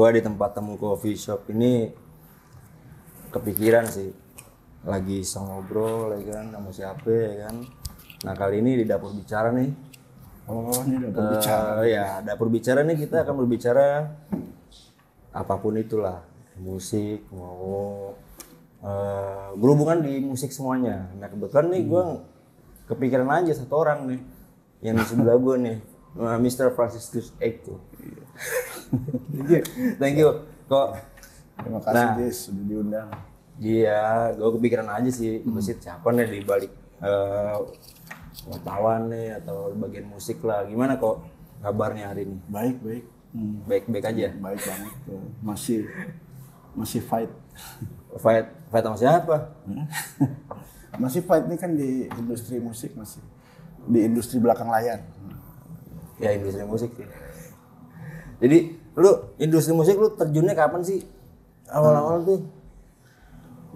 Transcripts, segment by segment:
Gua di tempat temu coffee shop ini kepikiran sih, lagi iseng ngobrol ya kan sama siapa ya kan. Nah kali ini di dapur bicara nih. Oh, ini dapur bicara. Ya dapur bicara nih kita akan berbicara apapun itulah, musik mau berhubungan di musik semuanya. Nah kebetulan nih gue kepikiran aja satu orang nih yang di sebelah gue nih, Mr. Franciscus Eko. Thank you kok. Terima kasih Jis sudah diundang. Iya, gue kepikiran aja sih, siapa nih di balik wartawan nih atau bagian musik lah. Gimana kok kabarnya hari ini? Baik. Baik-baik aja. Baik banget. Masih fight. Fight sama siapa? Masih fight nih kan di industri musik, masih di industri belakang layar. Ya industri musik sih. Jadi lu industri musik lu terjunnya kapan sih? Awal-awal tuh?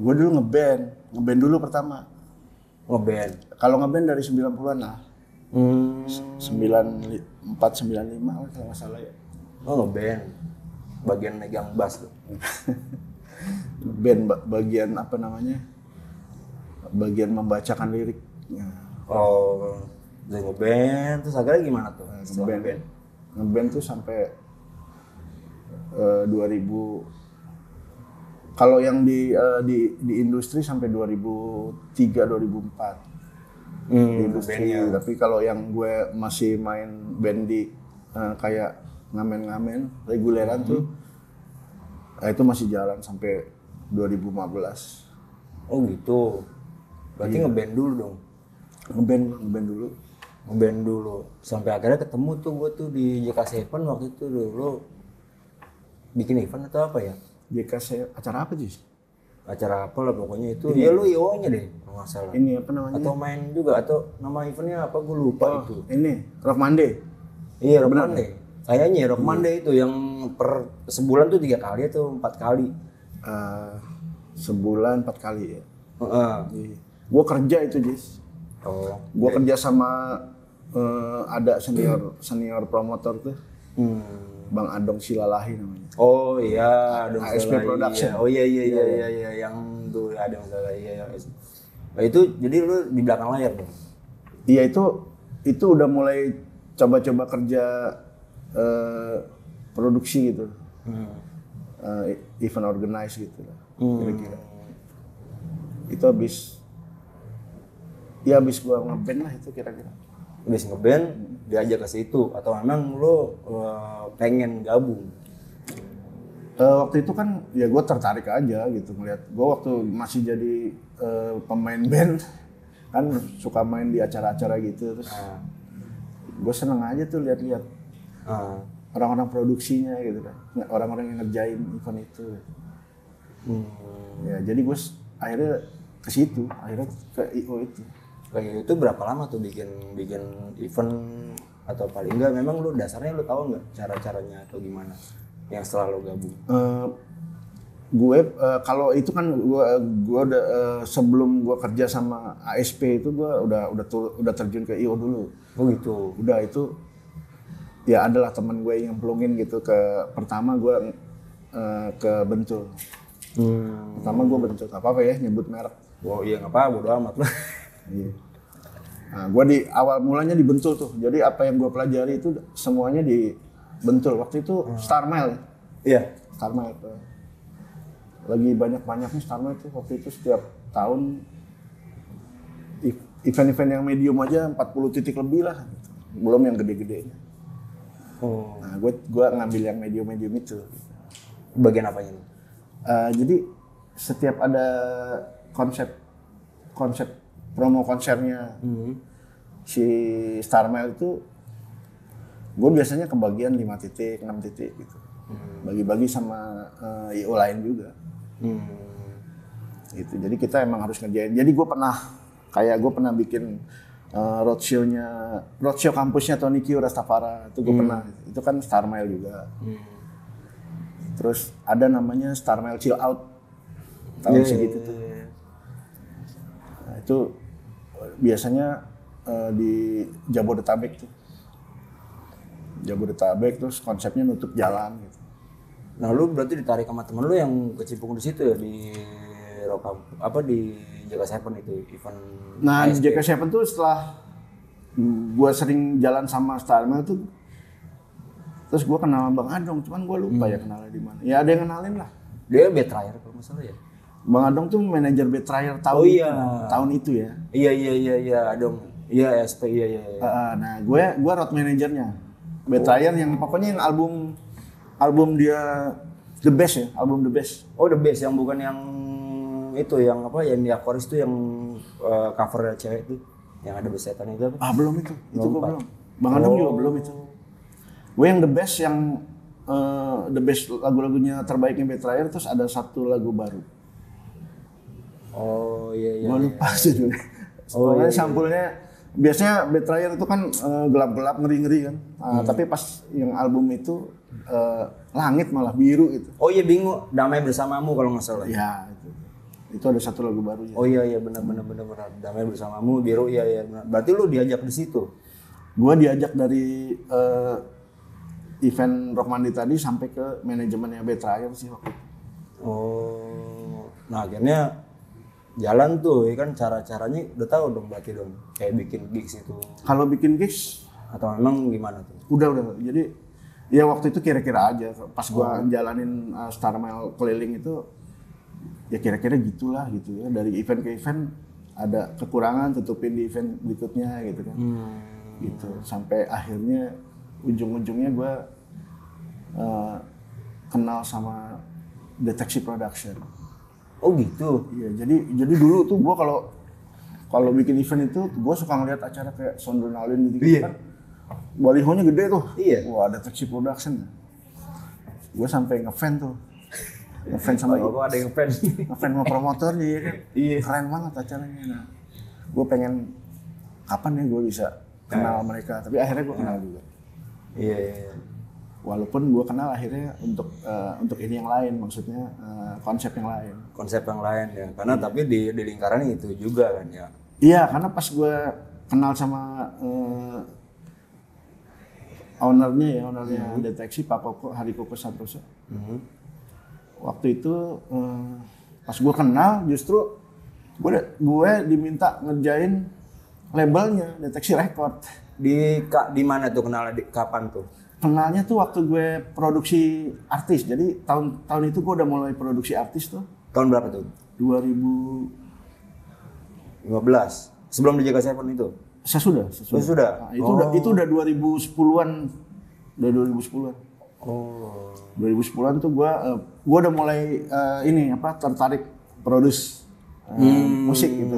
Gue dulu ngeband dulu pertama. Ngeband? Kalau ngeband dari 90-an lah. 94, 95 kalau nggak salah ya. Oh ngeband? Bagian megang bass tuh? Band bagian apa namanya? Bagian membacakan lirik. Oh, dari ngeband terus akhirnya gimana tuh? Ngeband tuh sampai 2000. Kalau yang di industri sampai 2003 2004 di industri. Tapi kalau yang gue masih main band di kayak ngamen-ngamen reguleran tuh itu masih jalan sampai 2015. Oh gitu. Berarti ngeband dulu dong. Ngeband dulu. Sampai akhirnya ketemu tuh gue tuh di JK7 waktu itu dulu. Bikin event atau apa ya? JK7 acara apa sih? Acara apa lah pokoknya itu. Iya lu IO-nya deh kalau nggak salah. Ini apa namanya? Atau main juga atau nama eventnya apa gue lupa itu. Ini Rock Monday. Iya Rock Monday. Kayaknya Rock Monday itu yang per sebulan tuh 3 kali atau 4 kali. Sebulan 4 kali ya. Gue kerja itu Jis. Gue kerja sama ada senior promotor tuh. Bang Adong Silalahi namanya. Oh iya, Adong ASP Silalahi. Production. Oh iya yang tuh Adong Silalahi ya. Nah, itu jadi lu di belakang layar dong. Iya itu udah mulai coba-coba kerja produksi gitu. Event organize gitu lah. Kira-kira. Itu habis gua ngeband lah itu kira-kira. Habis ngeband diajak ke situ atau memang lu pengen gabung? Waktu itu kan ya gue tertarik aja gitu ngeliat. Gue waktu masih jadi pemain band kan suka main di acara-acara gitu terus gue seneng aja tuh lihat-lihat orang-orang produksinya gitu kan, orang-orang yang ngerjain event itu. Ya jadi gue akhirnya ke situ, akhirnya ke IO itu. Kayak itu berapa lama tuh bikin event atau paling enggak memang lu dasarnya lu tahu nggak cara-caranya atau gimana yang setelah lu gabung? Kalau itu kan gue udah sebelum gue kerja sama ASP itu gue udah terjun ke IO dulu. Oh gitu. Udah itu ya adalah teman gue yang pelungin gitu pertama gue ke Bentul. Pertama gue Bentul apa ya nyebut merek. Oh iya nggak apa bodo amat lah. Iya. Nah, gue di awal mulanya di Bentul tuh. Jadi apa yang gue pelajari itu semuanya di Bentul. Waktu itu Star Mile. Iya. Star Mile. Lagi banyak-banyaknya Star Mile tuh waktu itu setiap tahun event-event yang medium aja 40 titik lebih lah. Belum yang gede-gedenya. Nah, gue ngambil yang medium-medium itu. Bagian apanya? Jadi setiap ada konsep promo konsernya si Star Mile itu gue biasanya kebagian 5 titik, 6 titik gitu. Bagi-bagi sama IO lain juga. Gitu. Jadi kita emang harus ngerjain. Jadi gue pernah bikin roadshow kampusnya Tony Q Rastafara itu gue pernah. Itu kan Star Mile juga. Terus ada namanya Star Mile Chill Out tahun segitu tuh. Nah, itu biasanya di Jabodetabek tuh. Jabodetabek terus konsepnya nutup jalan gitu. Nah lu berarti ditarik sama temen lu yang kecimpung di situ ya di di Jaga Seven itu event. Nah di ASP. JK7 tuh setelah gue sering jalan sama Starmel tuh, terus gue kenal Bang Adong, cuman gue lupa ya kenalnya di mana. Ya ada yang kenalin lah. Dia Betrayer kalau nggak salah ya. Bang Adong tuh manajer Betrayer tahun Oh, iya. tahun itu ya. Iya Adong. Iya SP iya. Nah gue road manajernya Betrayer yang pokoknya yang album dia the best ya, album the best. Oh The Best yang bukan yang itu yang apa yang di Aquarius itu yang cover cewek itu yang ada besetan itu apa? Belum itu gue Lompat. belum. Bang Adong juga belum itu. Gue yang the best the best lagu-lagunya terbaiknya Betrayer, terus ada satu lagu baru. Oh iya. Gue lupa sih dulu. Pokoknya sampulnya biasanya Betrayer itu kan gelap-gelap ngeri-ngeri kan. Tapi pas yang album itu langit malah biru gitu. Oh iya bingung Damai Bersamamu kalau nggak salah. Ya itu ada satu lagu baru ya. Oh iya benar. Damai Bersamamu biru iya benar. Berarti lu diajak di situ. Gue diajak dari event Rockmandi tadi sampai ke manajemennya Betrayer sih waktu itu. Oh. Nah akhirnya jalan tuh ya kan cara-caranya udah tahu dong berarti dong kayak bikin gigs itu Kalau bikin gigs atau memang gimana tuh? udah. Jadi ya waktu itu kira-kira aja pas gua jalanin Starmel keliling itu ya kira-kira gitulah gitu ya, dari event ke event ada kekurangan tutupin di event berikutnya gitu kan. Gitu sampai akhirnya ujung-ujungnya gua kenal sama Deteksi Production. Oh gitu. Iya, jadi dulu tuh gua kalau bikin event itu gua suka ngeliat acara kayak Sondrenalin gitu kan. Balihonya gede tuh. Iya. Wah, Deteksi Production. Gue sampai ngefan tuh. Ngefan sama Oh, ada yang fans. ngefan sama promotornya ya kan. Iya. Keren banget acaranya. Nah, gue pengen kapan ya gue bisa kenal mereka. Tapi akhirnya gue kenal juga. Iya. Walaupun gue kenal akhirnya untuk ini yang lain, maksudnya konsep yang lain. Konsep yang lain ya. Karena tapi di lingkaran itu juga kan ya. Iya, karena pas gue kenal sama ownernya Deteksi Pak Koko, Hari Koko Santoso. Waktu itu pas gue kenal justru gue diminta ngerjain labelnya Deteksi Record. Di mana tuh kenal kapan tuh? Kenalnya tuh waktu gue produksi artis. Jadi tahun itu gue udah mulai produksi artis tuh. Tahun berapa tuh? 2015. 15. Sebelum di Jaga Seven itu. Sesudah. Sudah. Nah, itu udah 2010-an. Udah 2010-an. Oh. 2010-an tuh gue udah mulai tertarik produce musik gitu.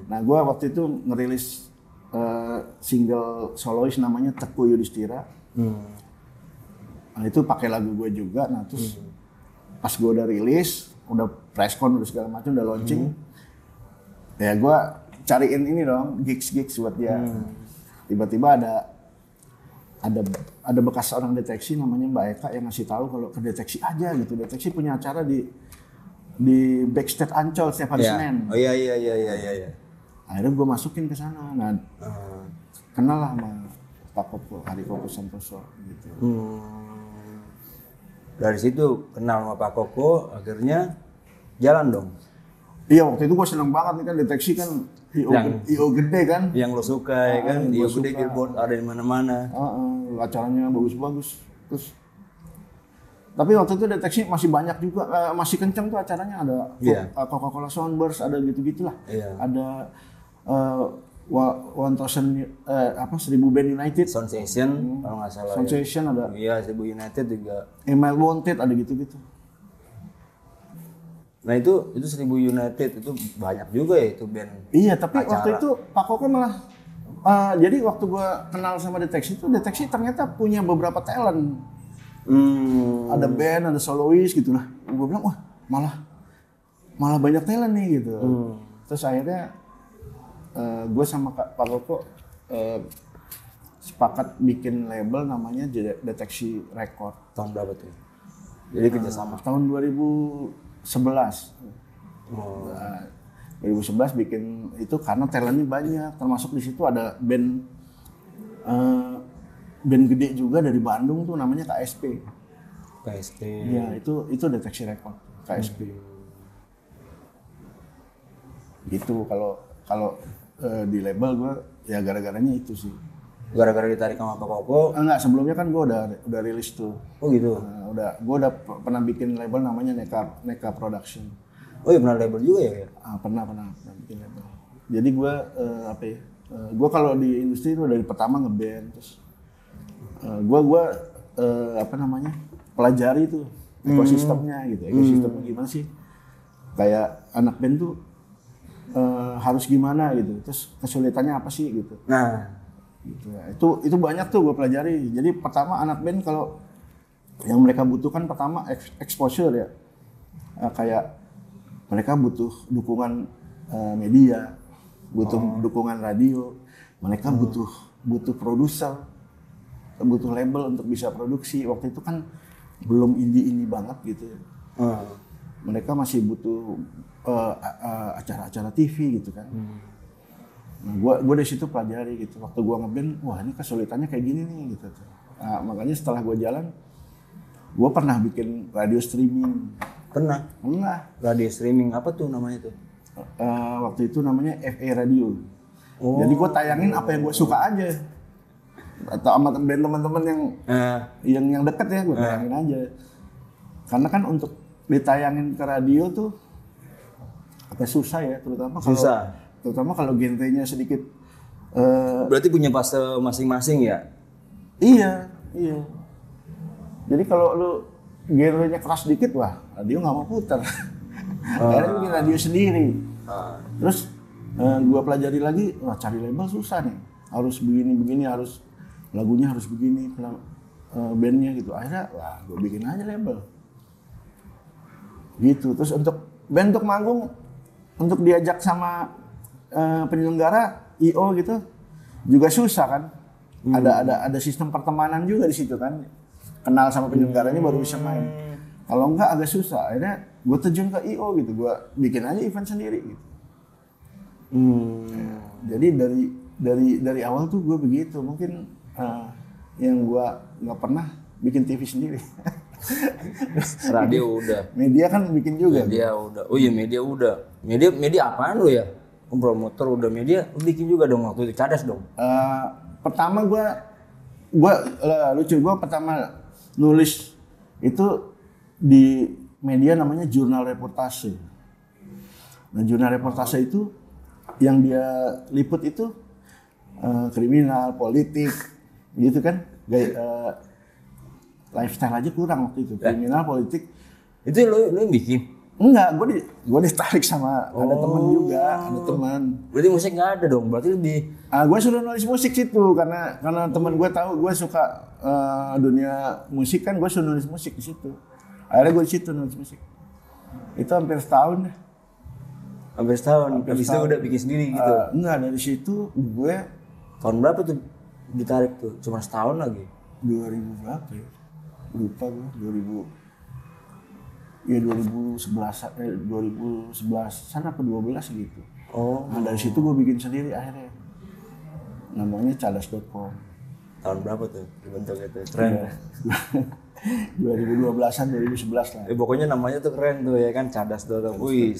Nah gue waktu itu ngerilis single solois namanya Teguh Yudhistira. Nah itu pakai lagu gue juga. Nah terus pas gue udah rilis, udah press con, udah segala macam, udah launching, ya gue cariin ini dong gigs buat dia. Tiba-tiba ada bekas orang Deteksi namanya Mbak Eka yang ngasih tahu kalau ke Deteksi aja gitu. Deteksi punya acara di Backstage Ancol setiap hari Senin. Oh iya. Akhirnya gue masukin ke sana. Nah, kenal lah sama Pak Koko, Hari Koko Santoso gitu. Dari situ kenal sama Pak Koko, akhirnya jalan dong. Iya, waktu itu gue seneng banget nih kan Deteksi kan IO gede kan. Yang lo suka ya kan, IO gede billboard ada di mana-mana. Acaranya bagus-bagus. Terus tapi waktu itu Deteksi masih banyak juga, masih kenceng tuh acaranya, ada Coca-Cola Soundburst, ada gitu-gitulah. Ada 1000 Band United. Sensation kalau nggak salah. Sensation ada. Iya, 1000 United juga. Email Wanted ada gitu-gitu. Nah itu 1000 United itu banyak juga ya itu band. Iya, tapi acara. waktu itu Pak Koko malah jadi waktu gua kenal sama Deteksi itu, Deteksi ternyata punya beberapa talent. Ada band, ada solois gitu lah. Gue bilang, wah malah banyak talent nih gitu. Terus akhirnya gue sama Pak Koko sepakat bikin label namanya Deteksi Record. Tahun berapa tuh? Jadi kerjasama. Tahun 2011. 2011 bikin itu karena talentnya banyak. Termasuk di situ ada band gede juga dari Bandung tuh namanya KSP. KSP. Iya, itu deteksi rekod KSP. Gitu kalau di label gue ya gara-garanya itu sih. Gara-gara ditarik sama Pak Koko. Enggak, sebelumnya kan gue udah rilis tuh. Oh gitu. Gue udah pernah bikin label namanya Neka Production. Oh iya pernah label juga ya? Pernah bikin label. Jadi gue gue kalau di industri itu dari pertama ngeband, terus gue pelajari tuh ekosistemnya gitu. Ekosistemnya gimana sih? Kayak anak band tuh harus gimana gitu. Terus kesulitannya apa sih gitu. Nah, gitu ya. Itu banyak tuh gue pelajari. Jadi pertama anak band kalau yang mereka butuhkan pertama exposure ya. Kayak mereka butuh dukungan media, butuh dukungan radio, mereka butuh produser, butuh label untuk bisa produksi. Waktu itu kan belum indie banget gitu. Mereka masih butuh acara-acara TV gitu kan. Nah, gue dari situ pelajari gitu. Waktu gue ngeband, wah ini kesulitannya kayak gini nih gitu. Nah, makanya setelah gue jalan, gue pernah bikin radio streaming. Pernah. Radio streaming apa tuh namanya tuh? Waktu itu namanya FA Radio. Jadi gue tayangin apa yang gue suka aja. Atau sama band teman-teman yang deket ya gue tayangin aja. Karena kan untuk ditayangin ke radio tuh agak susah ya, terutama kalau genrenya sedikit. Berarti punya fase masing-masing ya? Iya. Jadi kalau lu genrenya keras dikit, wah radio nggak mau putar. Akhirnya bikin radio sendiri. Terus gua pelajari lagi, wah cari label susah nih. Harus begini, harus lagunya harus begini, bandnya gitu. Akhirnya, wah gua bikin aja label. Gitu. Terus untuk band untuk manggung, untuk diajak sama penyelenggara IO gitu juga susah kan. Ada sistem pertemanan juga di situ kan. Kenal sama penyelenggaranya baru bisa main. Kalau enggak agak susah. Akhirnya gue terjun ke IO gitu. Gue bikin aja event sendiri gitu. Jadi dari awal tuh gue begitu. Mungkin yang gue nggak pernah bikin TV sendiri. Radio udah. Media kan bikin juga. Media udah. Oh iya media udah. Media apaan lu ya? Promotor udah media, lu bikin juga dong waktu itu, cadas dong. Pertama gue lucu, gue pertama nulis itu di media namanya jurnal reportase. Nah jurnal reportase itu yang dia liput itu kriminal, politik, gitu kan. Lifestyle aja kurang waktu itu, kriminal, politik. Itu lu yang bikin? Enggak, gue ditarik sama ada teman juga, ada teman. Berarti musik nggak ada dong, berarti lebih. Gue suruh nulis musik situ karena teman gue tahu gue suka dunia musik kan, gue suruh nulis musik di situ. Akhirnya gue di situ nulis musik. Itu hampir setahun deh. Hampir setahun. Habis itu udah bikin sendiri gitu. Enggak, dari situ gue tahun berapa tuh ditarik tuh? Cuma setahun lagi. 2000 berapa ya? Lupa gue, 2011 sana ke 12 gitu. Nah dari situ gue bikin sendiri akhirnya. Namanya cadas.com. Tahun berapa tuh dibentuknya tuh? Keren. 2012-an, 2011 lah. Pokoknya namanya tuh keren tuh ya kan, cadas.com. Wih,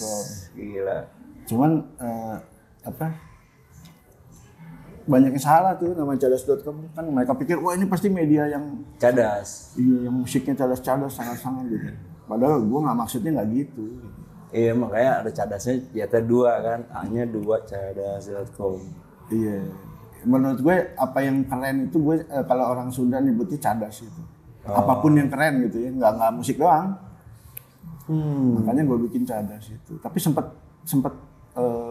gila. Cuman banyak yang salah tuh nama cadas.com kan, mereka pikir wah ini pasti media yang cadas. Iya, yang musiknya cadas-cadas sangat-sangat gitu. Padahal gue nggak maksudnya nggak gitu. Iya makanya ada cadasnya ternyata 2 kan, A-nya 2 cadas.com. Iya, menurut gue apa yang keren itu gue kalau orang Sunda nyebutnya cadas itu. Apapun yang keren gitu ya, nggak musik doang. Makanya gue bikin cadas itu. Tapi sempat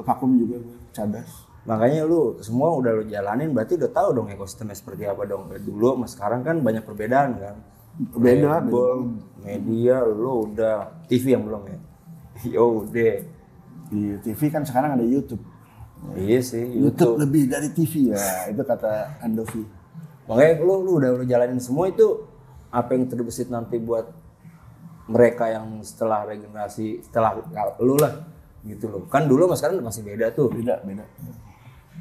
vakum juga gue cadas. Makanya lu semua udah lu jalanin, berarti udah tahu dong ekosistemnya seperti apa dong. Dulu sama sekarang kan banyak perbedaan kan. Beda. Media lu udah, TV yang belum ya? Yo udah. Di TV kan sekarang ada YouTube. Iya sih, YouTube lebih dari TV ya, itu kata Andovi. Makanya lu udah jalanin semua itu, apa yang terbesit nanti buat mereka yang setelah regenerasi, setelah lu lah gitu loh. Kan dulu sama sekarang masih beda tuh. Beda.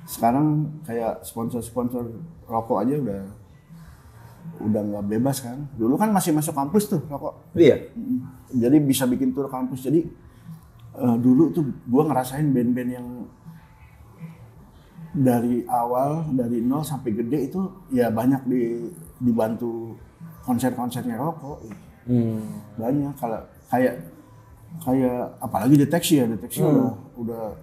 Sekarang kayak sponsor rokok aja udah nggak bebas kan. Dulu kan masih masuk kampus tuh rokok. Iya. Jadi bisa bikin tur kampus. Jadi dulu tuh gue ngerasain band-band yang dari awal, dari nol sampai gede itu ya banyak dibantu konser-konsernya rokok. Banyak kalau kayak apalagi Deteksi udah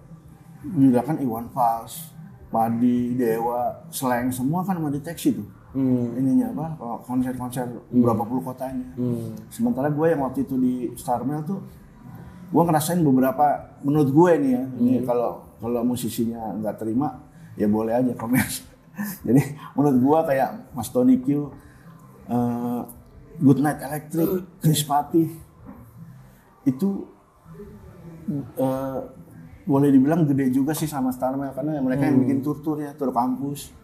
juga kan Iwan Fals, Padi, Dewa, Slank semua kan sama Deteksi tuh. Ininya apa konser-konser berapa puluh kotanya. Sementara gue yang waktu itu di Starmel tuh gue ngerasain beberapa, menurut gue nih ya, ini kalau musisinya nggak terima ya boleh aja komen. Jadi menurut gue kayak Mas Tony Q, Good Night Electric, Chris Patti itu boleh dibilang gede juga sih sama Starmel karena mereka yang bikin tur ya, tur kampus.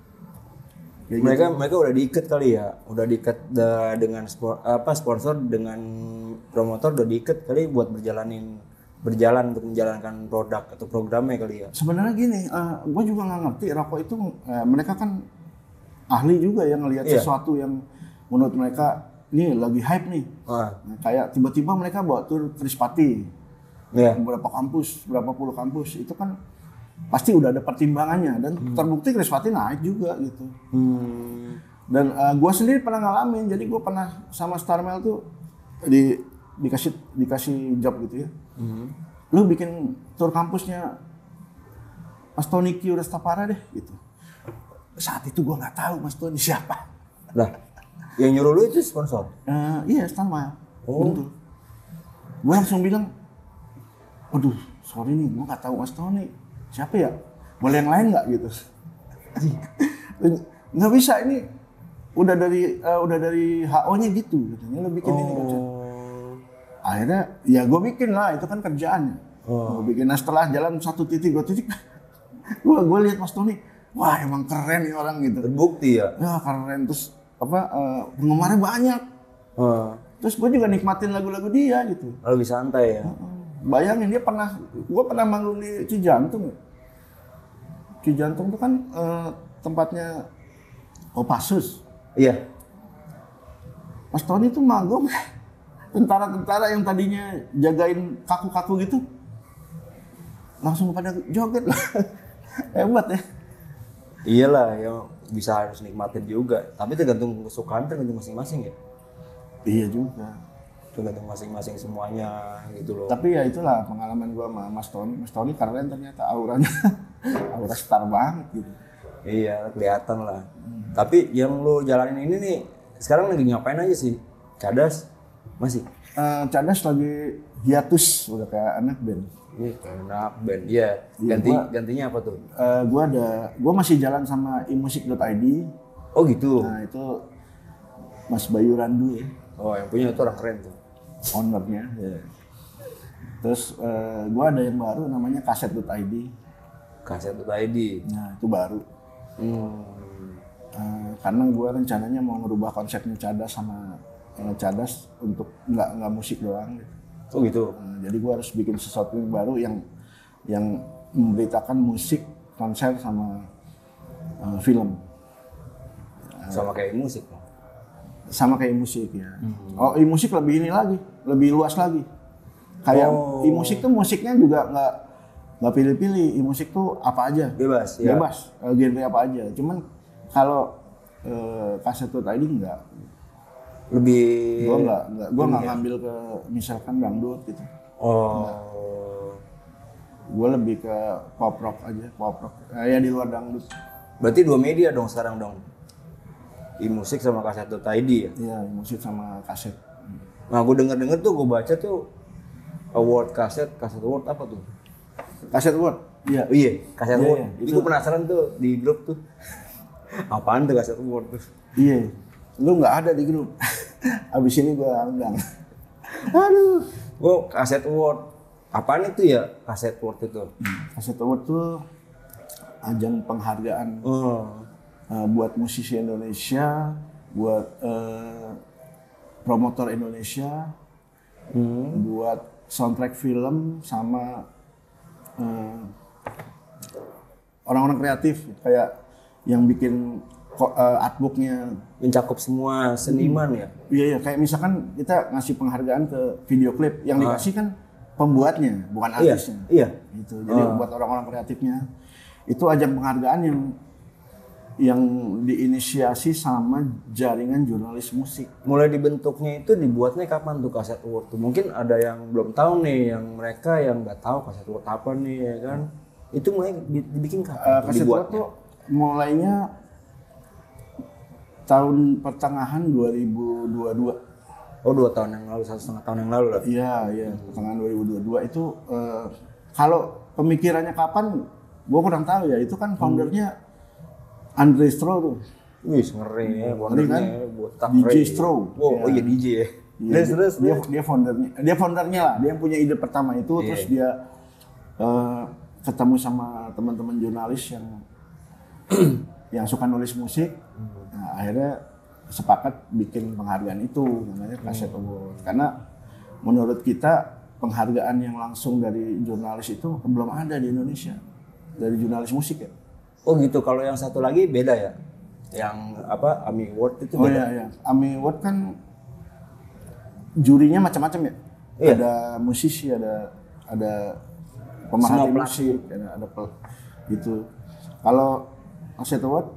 Mereka udah diikat kali ya, udah diikat dengan sponsor dengan promotor udah diikat kali buat berjalan untuk menjalankan produk atau programnya kali ya. Sebenarnya gini, gue juga nggak ngerti rokok itu mereka kan ahli juga yang ngelihat sesuatu yang menurut mereka ini lagi hype nih. Nah, kayak tiba-tiba mereka bawa tur Chris Patti, berapa puluh kampus itu kan pasti udah ada pertimbangannya dan terbukti Chris Patti naik juga gitu. Dan gue sendiri pernah ngalamin, jadi gue pernah sama Starmel tuh dikasih job gitu ya. Lu bikin tur kampusnya Mas Tony Q Rastafara deh gitu. Saat itu gue nggak tahu Mas Tony siapa. Lah, yang nyuruh lu itu sponsor? Iya, Starmel. Betul. Gue langsung bilang, aduh sorry nih, gue nggak tahu Mas Tony. Siapa ya? Boleh yang lain nggak gitu? Nggak bisa, ini udah dari HO-nya gitu katanya lo bikin ini konser. Akhirnya ya gue bikin lah, itu kan kerjaannya. Gue bikin. Nah setelah jalan 1 titik 2 titik gue lihat Mas Tony, wah emang keren nih orang gitu. Terbukti ya? Ya keren, terus penggemarnya banyak. Terus gue juga nikmatin lagu-lagu dia gitu. Lebih santai ya? Bayangin gue pernah manggung di Cijantung. Cijantung itu kan tempatnya Kopassus. Iya. Mas Tony tuh manggung, tentara-tentara yang tadinya jagain kaku-kaku gitu, langsung pada joget lah. Hebat ya. Iyalah, ya bisa harus nikmatin juga. Tapi tergantung kesukaan, tergantung masing-masing ya. Iya juga. Tergantung masing-masing semuanya gitu loh. Tapi ya itulah pengalaman gua sama Mas Tony. Mas Tony keren ternyata auranya, aura star banget gitu. Iya, kelihatan lah. Tapi yang lo jalanin ini nih, sekarang lagi ngapain aja sih? Cadas? Masih? Cadas lagi hiatus, udah kayak anak band. Iya, kayak anak band. Iya, gantinya apa tuh? Gua masih jalan sama imusik.id. Oh gitu? Nah itu Mas Bayu Randu ya. Oh, yang punya itu orang keren tuh. Ownernya. Ya. Terus gue ada yang baru namanya kaset.id. Kaset.id. Nah itu baru. Karena gue rencananya mau ngerubah konsepnya Cadas sama Cadas untuk nggak musik doang. Gitu. Oh gitu. Jadi gue harus bikin sesuatu yang baru yang memberitakan musik, konser sama film. Sama kayak musik. Sama kayak musik ya. Oh, musik lebih ini lagi, lebih luas lagi. Kayak musik tuh musiknya juga nggak pilih-pilih. Musik tuh apa aja. Bebas. Ya. Bebas. Genre apa aja. Cuman kalau kaset.id enggak. Lebih. Gue nggak ngambil ke misalkan dangdut gitu. Gue lebih ke pop rock aja, pop rock. Ya di luar dangdut. Berarti 2 media dong sekarang dong. iMusik sama kaset.id ya? Iya, iMusik sama kaset. Nah, gue denger tuh, gue baca tuh award kaset award apa tuh? Kaset award? Iya, kaset award. Itu gue penasaran tuh di grup tuh. Apaan tuh kaset award tuh? Iya, lu nggak ada di grup. Abis ini gue undang. Aduh. Gue kaset award. Apaan itu ya kaset award itu? Kaset award tuh ajang penghargaan. Buat musisi Indonesia, buat promotor Indonesia, buat soundtrack film sama orang-orang kreatif kayak yang bikin artbooknya. Mencakup semua seniman ya. Iya, kayak misalkan kita ngasih penghargaan ke video klip yang dikasih kan pembuatnya, bukan artisnya. Iya. Gitu. Jadi buat orang-orang kreatifnya itu ajang penghargaan yang diinisiasi sama jaringan jurnalis musik. Mulai dibentuknya itu dibuatnya kapan tuh Kaset Award tuh? Mungkin ada yang belum tahu nih, yang mereka yang nggak tahu Kaset Award apa nih ya kan? Itu mulai dibikin kapan? Kaset Award tuh mulainya tahun pertengahan 2022. Oh 2 tahun yang lalu, 1,5 tahun yang lalu lah. Iya, pertengahan 2022 itu kalau pemikirannya kapan, gua kurang tahu ya. Itu kan foundernya Andre Stro tuh. Wih, ngeri ya, kan? botak DJ Stro. Oh iya DJ ya. Iya, dia foundernya lah. Dia yang punya ide pertama itu, terus dia ketemu sama teman-teman jurnalis yang suka nulis musik. Nah, akhirnya sepakat bikin penghargaan itu namanya Kaset Award. Karena menurut kita penghargaan yang langsung dari jurnalis itu belum ada di Indonesia, dari jurnalis musik ya. Oh gitu. Kalau yang satu lagi beda ya? Yang apa, AMI Award itu beda? Oh iya. AMI Award kan jurinya macam-macam ya. Iya. Ada musisi, ada pemerhati musik, ada gitu. Kalau Kaset Award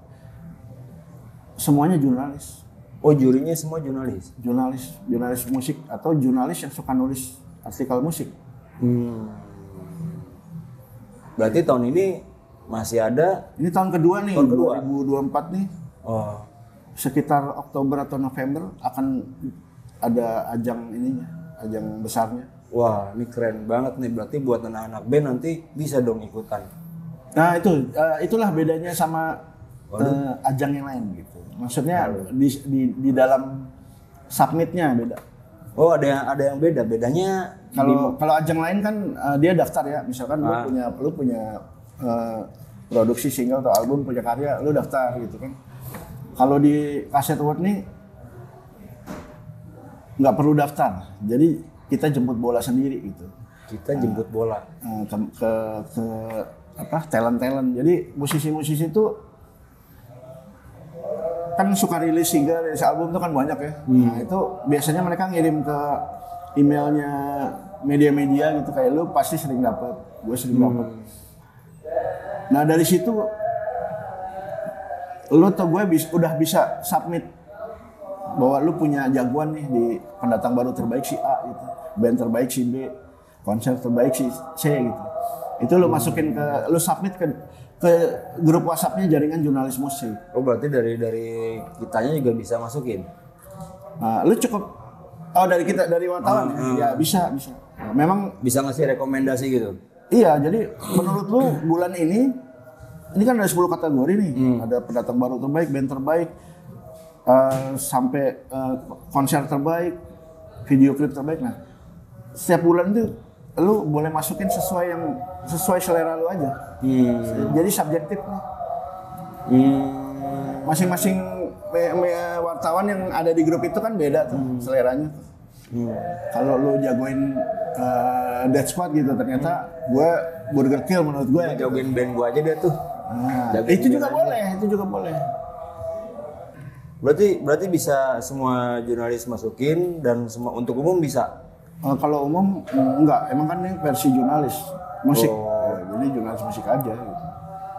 semuanya jurnalis. Oh jurinya semua jurnalis? Jurnalis musik atau jurnalis yang suka nulis artikel musik. Berarti tahun ini masih ada? Ini tahun kedua nih, 2024 nih. Oh. Sekitar Oktober atau November akan ada ajang besarnya. Wah, ini keren banget nih. Berarti buat anak-anak band nanti bisa dong ikutan. Nah itulah bedanya sama ajang yang lain gitu. Maksudnya di dalam submitnya beda. Oh ada yang beda. Bedanya kalau ajang lain kan dia daftar ya. Misalkan lu punya produksi single atau album, punya karya, lu daftar gitu kan. Kalau di Kaset Award nih nggak perlu daftar. Jadi kita jemput bola sendiri gitu. Kita jemput bola ke talent. Jadi musisi-musisi itu kan suka rilis single, rilis album itu kan banyak ya. Nah itu biasanya mereka ngirim ke emailnya media-media gitu, kayak lu pasti sering dapet, gue sering dapet. Nah dari situ lu atau gue udah bisa submit bahwa lu punya jagoan nih di pendatang baru terbaik si A gitu, band terbaik si B, konser terbaik si C gitu. Itu lu masukin lu submit ke grup WhatsApp-nya jaringan jurnalis musik. Oh berarti dari kitanya juga bisa masukin? Nah, lu cukup dari wartawan ya bisa. Nah, memang bisa ngasih rekomendasi gitu. Iya, jadi menurut lu bulan ini kan ada 10 kategori nih. Ada pendatang baru terbaik, band terbaik, sampai konser terbaik, video klip terbaik. Nah, setiap bulan itu lu boleh masukin sesuai selera lu aja. Jadi subjektif nih. Masing-masing wartawan yang ada di grup itu kan beda tuh seleranya. Kalau lu jagoin Dead Squad gitu, ternyata gue Burger Kill menurut gue. Jagoin band gue aja deh tuh. Itu juga boleh. Berarti bisa semua jurnalis masukin dan semua untuk umum bisa. Kalau umum enggak, emang kan ini versi jurnalis musik. Jadi jurnalis musik aja gitu.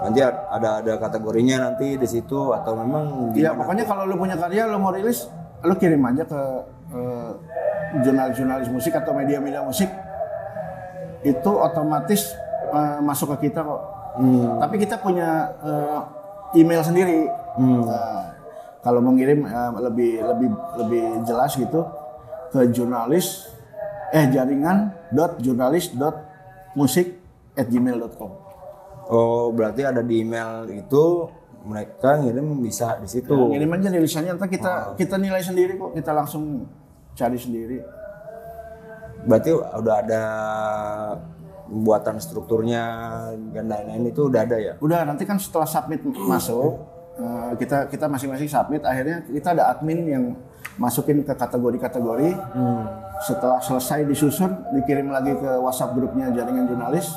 Nanti ada kategorinya nanti di situ atau memang iya, pokoknya kalau lu punya karya, lu mau rilis, lu kirim aja ke jurnalis musik atau media musik. Itu otomatis masuk ke kita kok. Tapi kita punya email sendiri. Kalau mau ngirim lebih jelas gitu ke jaringan.jurnalis.musik@gmail.com. Oh, berarti ada di email itu mereka ngirim bisa di situ. Ya, ngirim aja tulisannya, ntar kita nilai sendiri kok, kita langsung cari sendiri. Berarti udah ada pembuatan strukturnya dan lain-lain itu udah ada ya? Udah, nanti kan setelah submit masuk, kita masing-masing submit, akhirnya kita ada admin yang masukin ke kategori-kategori. Setelah selesai disusun, dikirim lagi ke WhatsApp grupnya jaringan jurnalis.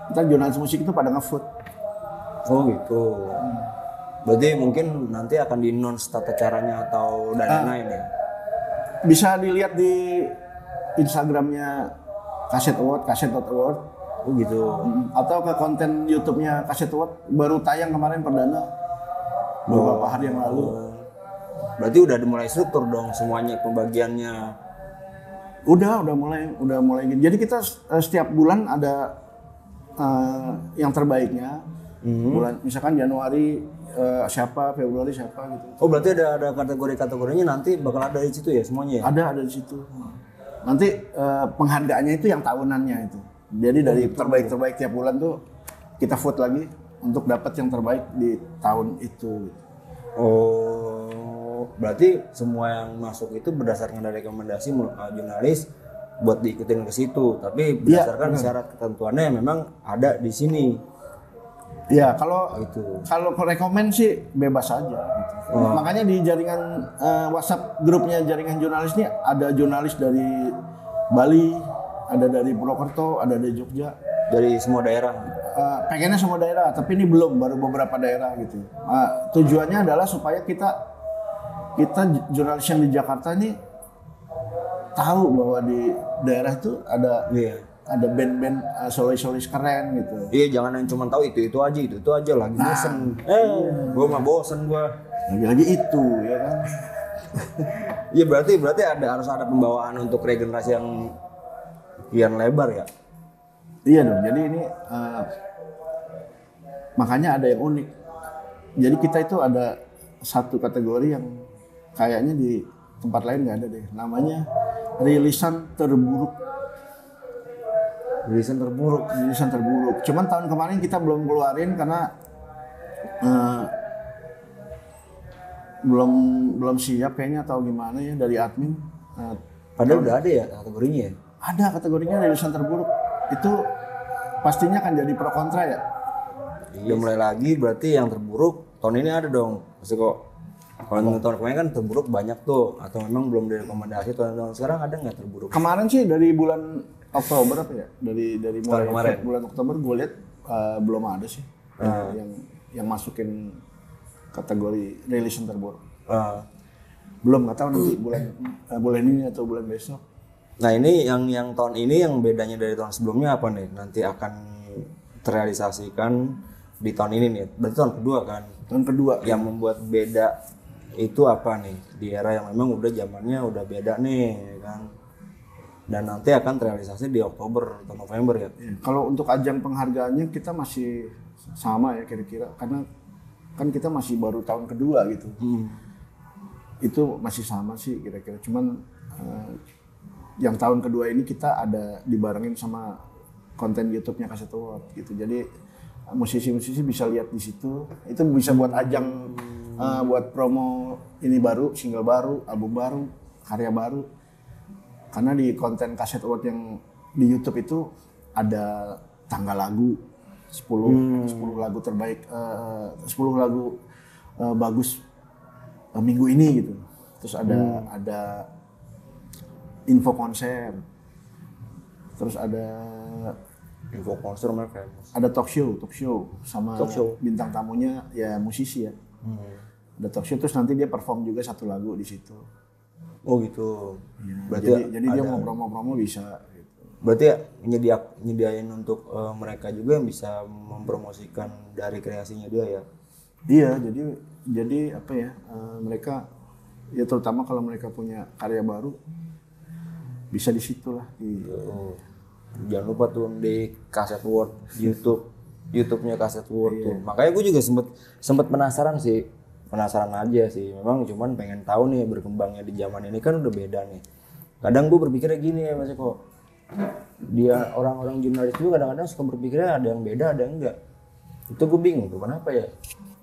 Kita jurnalis musik itu pada nge-vote. Oh gitu. Berarti mungkin nanti akan di announce tata caranya atau dan lain ya. Bisa dilihat di Instagramnya Kaset Award, kaset.award. Oh gitu. Atau ke konten YouTube-nya Kaset Award, baru tayang kemarin perdana beberapa hari yang lalu. Berarti udah mulai struktur dong semuanya pembagiannya. Udah mulai. Jadi kita setiap bulan ada yang terbaiknya. Bulan misalkan Januari siapa, Februari siapa gitu. Oh berarti ada kategorinya nanti bakal ada di situ ya semuanya ya? Ada di situ. Nanti penghargaannya itu yang tahunannya itu. Jadi dari terbaik tiap bulan tuh kita vote lagi untuk dapat yang terbaik di tahun itu. Oh, berarti semua yang masuk itu berdasarkan dari rekomendasi jurnalis buat diikutin ke situ. Tapi berdasarkan syarat ketentuannya memang ada di sini. Ya kalau rekomend sih bebas aja. Gitu. Makanya di jaringan WhatsApp grupnya jaringan jurnalis ini ada jurnalis dari Bali, ada dari Purwokerto, ada dari Jogja. Dari semua daerah. Pengennya semua daerah, tapi ini belum, baru beberapa daerah gitu. Tujuannya adalah supaya kita jurnalis yang di Jakarta ini tahu bahwa di daerah itu ada band-band solis-solis keren gitu. Iya, jangan yang cuma tahu itu aja lagi bosen. Gua mah bosen gua. Lagi-lagi itu ya kan. Iya berarti harus ada pembawaan untuk regenerasi yang kian lebar ya. Iya dong. Jadi ini makanya ada yang unik. Jadi kita itu ada satu kategori yang kayaknya di tempat lain nggak ada deh. Namanya rilisan terburuk. Rilisan terburuk. Cuman tahun kemarin kita belum keluarin karena belum siap kayaknya atau gimana ya dari admin. Padahal udah ada ya kategorinya ya? Ada kategorinya rilisan terburuk. Itu pastinya akan jadi pro kontra ya. Udah mulai lagi berarti yang terburuk tahun ini ada dong. Maksudnya kok kalau tahun kemarin kan terburuk banyak tuh atau memang belum direkomendasi tahun sekarang ada nggak terburuk? Kemarin sih dari bulan Oktober apa ya? Dari mulai bulan Oktober gue lihat belum ada sih yang masukin kategori rilisan terburuk. Belum, nggak tahu nanti bulan ini atau bulan besok. Nah ini yang tahun ini yang bedanya dari tahun sebelumnya apa nih? Nanti akan terrealisasikan di tahun ini nih. Berarti tahun kedua kan? Tahun kedua. Yang membuat beda itu apa nih? Di era yang memang udah zamannya udah beda nih kan? Dan nanti akan terrealisasi di Oktober atau November ya? Kalau untuk ajang penghargaannya kita masih sama ya kira-kira. Karena kan kita masih baru tahun kedua gitu. Itu masih sama sih kira-kira. Cuman yang tahun kedua ini kita ada dibarengin sama konten YouTube-nya Kaset Award gitu. Jadi musisi-musisi bisa lihat di situ. Itu bisa buat ajang buat promo ini baru, single baru, album baru, karya baru. Karena di konten Kaset Award yang di YouTube itu ada tanggal lagu 10 lagu terbaik 10 lagu bagus minggu ini gitu. Terus ada info konser. Terus ada Info konser mereka. Ada talk show sama bintang tamunya ya musisi ya. Ada talk show terus nanti dia perform juga satu lagu di situ. Oh gitu. Ya, berarti jadi dia mau promo-promo bisa gitu. Berarti ya nyediain untuk mereka juga yang bisa mempromosikan dari kreasinya dia ya. Iya, jadi apa ya? Mereka ya terutama kalau mereka punya karya baru bisa di situ lah. Jangan lupa tuh di Kaset Award YouTube-nya Kaset Award tuh. Makanya gue juga sempet penasaran aja sih. Memang cuman pengen tahu nih berkembangnya di zaman ini kan udah beda nih. Kadang gue berpikirnya gini ya Mas Eko. Dia orang-orang jurnalis juga kadang-kadang suka berpikirnya ada yang beda, ada yang enggak. Itu gue bingung tuh kenapa ya?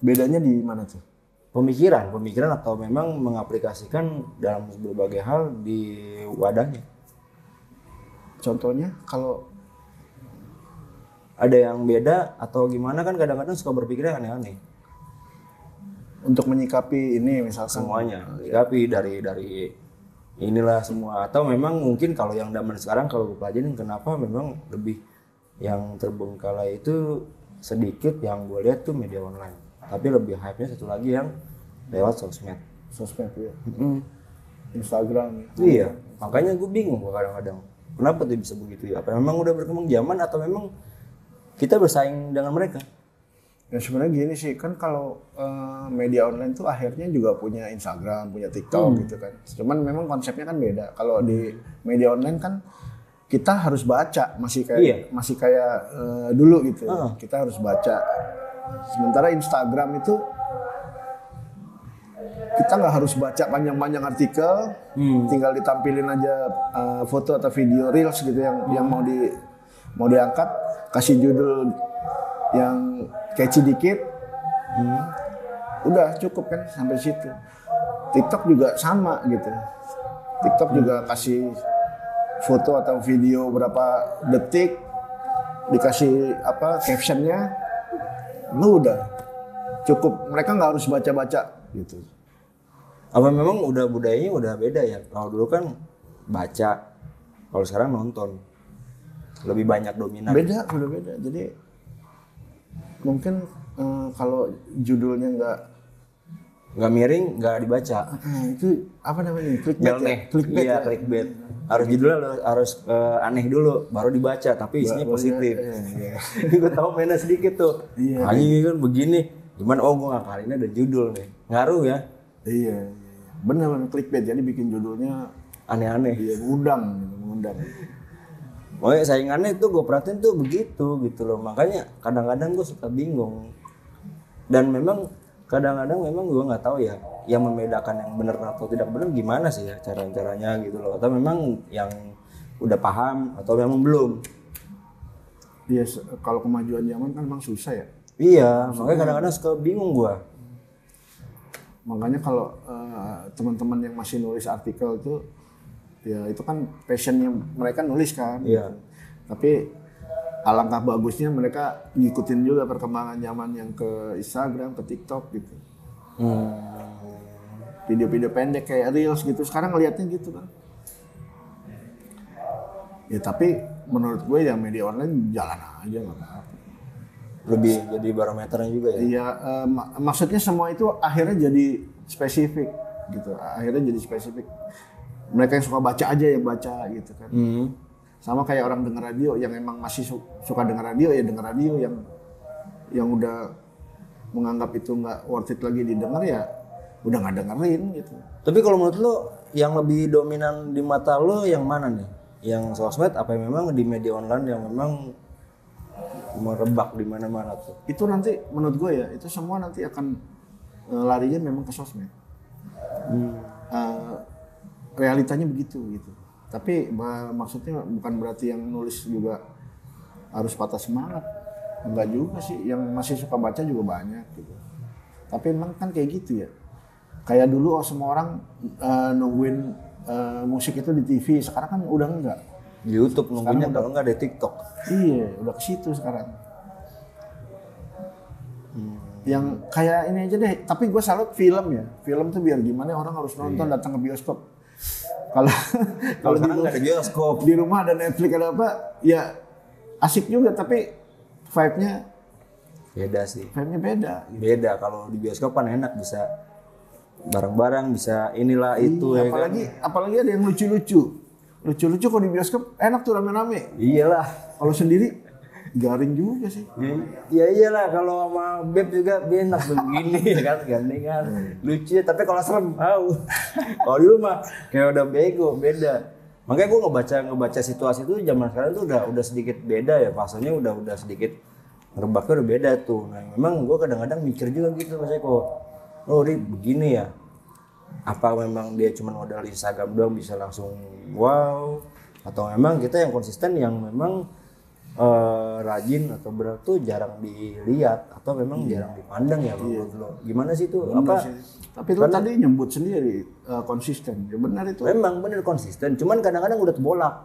Bedanya di mana tuh? Pemikiran atau memang mengaplikasikan dalam berbagai hal di wadahnya. Contohnya kalau ada yang beda atau gimana kan kadang-kadang suka berpikirnya aneh-aneh. Untuk menyikapi ini misalkan Semuanya, menyikapi dari inilah semua. Atau memang mungkin kalau yang zaman sekarang kalau gue pelajarin kenapa memang lebih yang terbengkalai itu sedikit yang gue lihat tuh media online. tapi lebih hype-nya satu lagi yang lewat sosmed. Sosmed ya. Instagram. Iya, makanya gue bingung gua kadang-kadang. Kenapa tuh bisa begitu ya? Apa memang udah berkembang zaman atau memang kita bersaing dengan mereka? Ya sebenarnya gini sih, kan kalau media online tuh akhirnya juga punya Instagram, punya TikTok gitu kan. Cuman memang konsepnya kan beda. Kalau di media online kan kita harus baca, masih kayak dulu gitu. Kita harus baca. Sementara Instagram itu kita nggak harus baca panjang-panjang artikel, tinggal ditampilin aja foto atau video reels gitu yang mau diangkat, kasih judul yang catchy dikit, udah cukup kan sampai situ. TikTok juga sama gitu. TikTok juga kasih foto atau video berapa detik, dikasih captionnya, lu udah cukup. Mereka nggak harus baca-baca gitu. Apa memang udah budayanya udah beda ya? Kalau dulu kan baca, kalau sekarang nonton. Lebih banyak dominan. Beda, udah beda. Jadi mungkin kalau judulnya nggak miring, nggak dibaca. Itu apa namanya? Clickbait. Clickbait. Iya, clickbait. Harus judulnya harus aneh dulu, baru dibaca. Tapi isinya positif. Iya. Gue tahu mainnya sedikit tuh. Iya. Anjing kan begini. Cuman gue ngakalinnya ada judul nih. Ngaruh ya. Iya. Benar clickbait. Jadi bikin judulnya aneh-aneh. Iya, mengundang. Makanya saingannya itu gue perhatiin tuh begitu gitu loh. Makanya kadang-kadang gue suka bingung. Dan memang kadang-kadang memang gue nggak tahu ya yang membedakan yang benar atau tidak benar gimana sih ya caranya gitu loh. Atau memang yang udah paham atau memang belum. Iya, kalau kemajuan zaman kan memang susah ya. Iya, makanya kadang-kadang suka bingung gue. Makanya kalau teman-teman yang masih nulis artikel itu, ya itu kan passionnya mereka nulis kan. Iya. Tapi alangkah bagusnya mereka ngikutin juga perkembangan zaman yang ke Instagram, ke TikTok gitu. Video-video pendek kayak reels gitu. Sekarang ngelihatnya gitu kan. Ya tapi menurut gue ya media online jalan aja nggak apa-apa. Lebih jadi barometernya juga ya. Iya, maksudnya semua itu akhirnya jadi spesifik gitu. Akhirnya jadi spesifik. Mereka yang suka baca aja yang baca gitu kan. Sama kayak orang denger radio yang emang masih suka denger radio ya denger radio, yang udah menganggap itu nggak worth it lagi didengar ya udah nggak dengerin gitu. Tapi kalau menurut lo yang lebih dominan di mata lo yang mana nih? Yang sosmed apa yang memang di media online yang memang merebak di mana-mana tuh? Itu nanti menurut gue ya itu semua nanti akan larinya memang ke sosmed. Realitanya begitu gitu. Tapi maksudnya bukan berarti yang nulis juga harus patah semangat. Enggak juga sih, yang masih suka baca juga banyak gitu. Tapi emang kan kayak gitu ya. Kayak dulu semua orang nungguin musik itu di TV, sekarang kan udah enggak. Di YouTube nungguinnya kalau enggak ada TikTok. Iya, udah ke situ sekarang. Yang kayak ini aja deh, tapi gue salut film ya. Film tuh biar gimana orang harus nonton, datang ke bioskop. Kalau nggak ada bioskop, di rumah ada Netflix ada apa, ya asik juga tapi vibe-nya beda sih. Vibe-nya beda. Gitu. Beda kalau di bioskop kan enak bisa bareng-bareng, bisa inilah itu ya apalagi, kan. Apalagi ada yang lucu-lucu kalau di bioskop enak tuh rame-rame. Iyalah. Kalau sendiri garing juga sih. Ya iyalah kalau sama beb juga enak begini ya kan gandengan. Lucu tapi kalau serem kalau dulu mah kayak udah bego beda. Makanya gue ngebaca situasi itu zaman sekarang tuh udah sedikit beda ya, fasenya udah sedikit ngerebaknya udah beda tuh. Nah, memang gue kadang-kadang mikir juga gitu Mas Eko. Oh, ini begini ya. Apa memang dia cuma modal Instagram doang bisa langsung wow, atau memang kita yang konsisten yang memang rajin atau berat tuh jarang dilihat atau memang jarang dipandang ya menurut lo. Gimana sih itu? Apa? Sih. Tapi lo tadi nyebut sendiri konsisten. Ya benar itu. Memang benar konsisten, cuman kadang-kadang udah terbolak.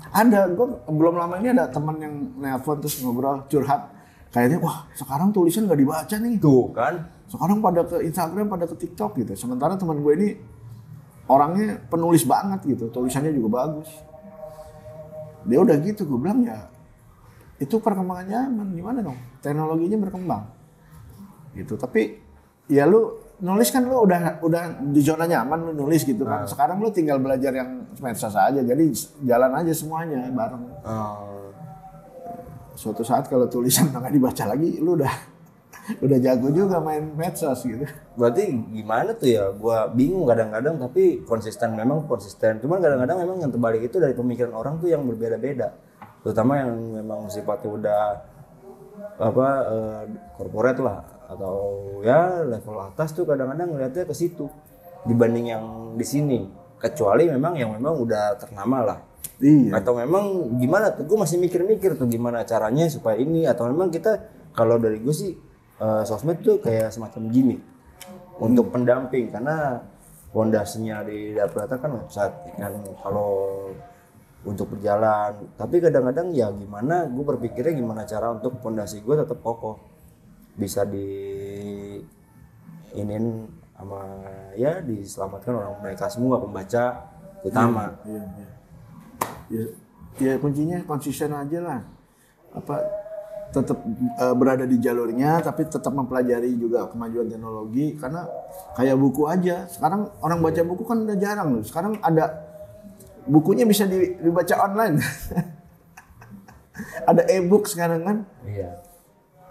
Ada, gue belum lama ini ada teman yang nelpon terus ngobrol curhat. Kayaknya wah sekarang tulisan nggak dibaca nih. Tuh kan. Sekarang pada ke Instagram, pada ke TikTok gitu. Sementara teman gue ini orangnya penulis banget gitu, tulisannya juga bagus. Dia udah gitu, gue bilang ya itu perkembangan zaman, gimana dong? Teknologinya berkembang. gitu. Tapi ya lu nulis kan lu udah di zona nyaman lu nulis gitu kan. Sekarang lu tinggal belajar yang medsos aja. Jadi jalan aja semuanya bareng. Suatu saat kalau tulisan nggak dibaca lagi, lu udah jago juga main medsos gitu. Berarti gimana tuh ya? Gua bingung kadang-kadang, tapi memang konsisten. Cuman kadang-kadang memang yang terbalik itu dari pemikiran orang tuh yang berbeda-beda. Terutama yang memang sifatnya udah corporate lah atau ya level atas tuh kadang-kadang ngeliatnya ke situ dibanding yang di sini. Kecuali memang yang memang udah ternama lah. Iya. Atau memang gimana tuh? Gue masih mikir-mikir tuh gimana caranya supaya ini, atau memang kita kalau dari gue sih sosmed tuh kayak semacam gimmick untuk pendamping, karena fondasinya di Daprata kan website kan kalau untuk berjalan. Tapi kadang-kadang ya gimana, gue berpikirnya gimana cara untuk fondasi gue tetap kokoh, bisa sama ya diselamatkan orang mereka semua, pembaca utama. Ya kuncinya konsisten aja lah. Tetap berada di jalurnya, tapi tetap mempelajari juga kemajuan teknologi. Karena kayak buku aja, sekarang orang baca buku kan udah jarang loh. Sekarang ada bukunya bisa dibaca online. Ada e-book sekarang kan. Iya.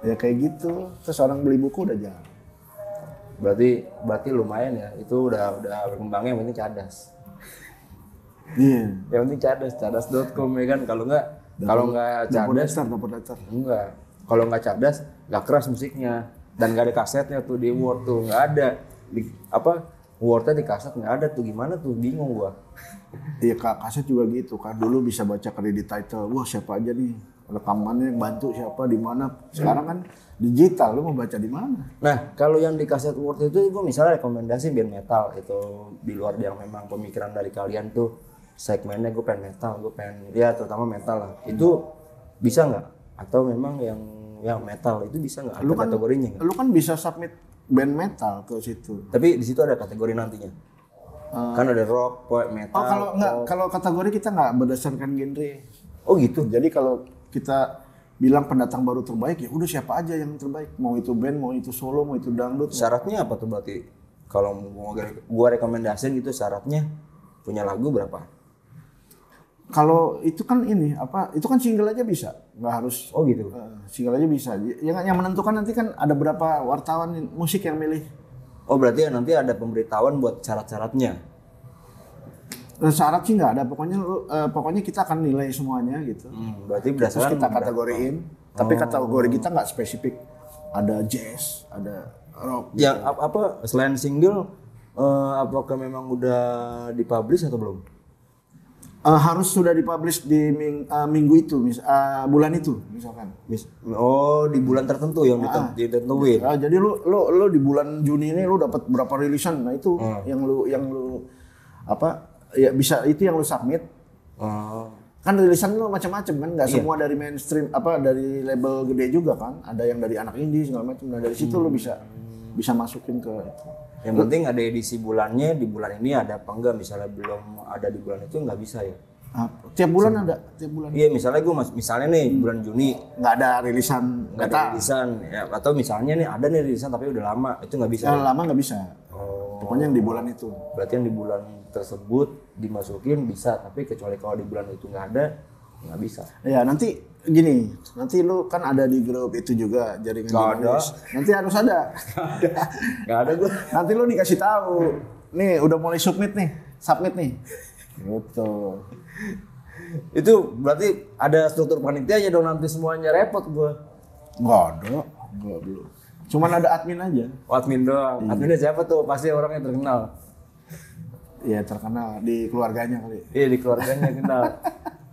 Ya kayak gitu. Terus orang beli buku udah jarang. Berarti lumayan ya. Itu udah berkembangnya, yang penting cadas. Iya. Yang penting cadas.com ya kan. Kalau nggak cadas, dapat daftar. Enggak. Kalau nggak cerdas, nggak keras musiknya, dan nggak ada kasetnya tuh di Word tuh, nggak ada. Wordnya di kaset nggak ada tuh, gimana tuh, bingung gua. Iya, kaset juga gitu kan. Dulu bisa baca kredit title, wah siapa aja nih rekamannya, bantu siapa di mana. Sekarang kan digital, lu mau baca di mana? Nah, kalau yang di kaset Word itu gua misalnya rekomendasi band metal itu, di luar yang memang pemikiran dari kalian tuh segmennya gue pengen metal, ya terutama metal lah. Itu bisa nggak? Atau memang yang metal itu bisa nggak? Ada kategorinya nggak? Lu kan bisa submit band metal ke situ. Tapi di situ ada kategori nantinya. Kan ada rock, pop, metal. Kalau kategori kita nggak berdasarkan genre. Oh gitu. Jadi kalau kita bilang pendatang baru terbaik, ya udah siapa aja yang terbaik. Mau itu band, mau itu solo, mau itu dangdut. Syaratnya apa tuh berarti? Kalau mau gua rekomendasiin gitu, syaratnya punya lagu berapa? Kalau itu kan itu kan single aja bisa, nggak harus. Oh gitu. Single aja bisa. Yang menentukan nanti kan ada berapa wartawan musik yang milih. Oh berarti nanti ada pemberitahuan buat syarat-syaratnya. Syarat sih nggak ada, pokoknya kita akan nilai semuanya gitu. Berarti berdasarkan terus kita kategoriin, tapi kategori kita nggak spesifik. Ada jazz, ada rock. Yang selain single, apakah memang udah dipublish atau belum? Harus sudah dipublish di minggu itu, bulan itu misalkan. Di bulan tertentu yang ditentuin. Jadi lu di bulan Juni ini lu dapat berapa rilisan, nah itu yang lu ya bisa, itu yang lu submit. Kan rilisan lu macam-macam kan, nggak semua dari mainstream, dari label gede juga kan, ada yang dari anak indie segala macam. Nah dari situ lu bisa masukin ke. Yang penting ada edisi bulannya, di bulan ini ada apa enggak, misalnya belum ada di bulan itu nggak bisa ya? Tiap bulan ada, tiap bulan. Iya, misalnya nih bulan Juni nggak ada rilisan, ya, atau misalnya nih ada nih rilisan tapi udah lama, itu nggak bisa. Lama nggak bisa. Pokoknya yang di bulan itu. Berarti yang di bulan tersebut dimasukin bisa, tapi kecuali kalau di bulan itu nggak ada, nggak bisa. Ya nanti gini, nanti lu kan ada di grup itu juga, jaringan Gak nanti harus ada. Gak ada gue. Nanti lu dikasih tahu, nih udah mulai submit nih. Gitu. Itu berarti ada struktur panitianya dong, nanti semuanya repot gue. Nggak ada, belum. Cuman ada admin aja. Admin doang. Adminnya siapa tuh? Pasti orang yang terkenal. Iya terkenal di keluarganya kali. Iya di keluarganya kenal.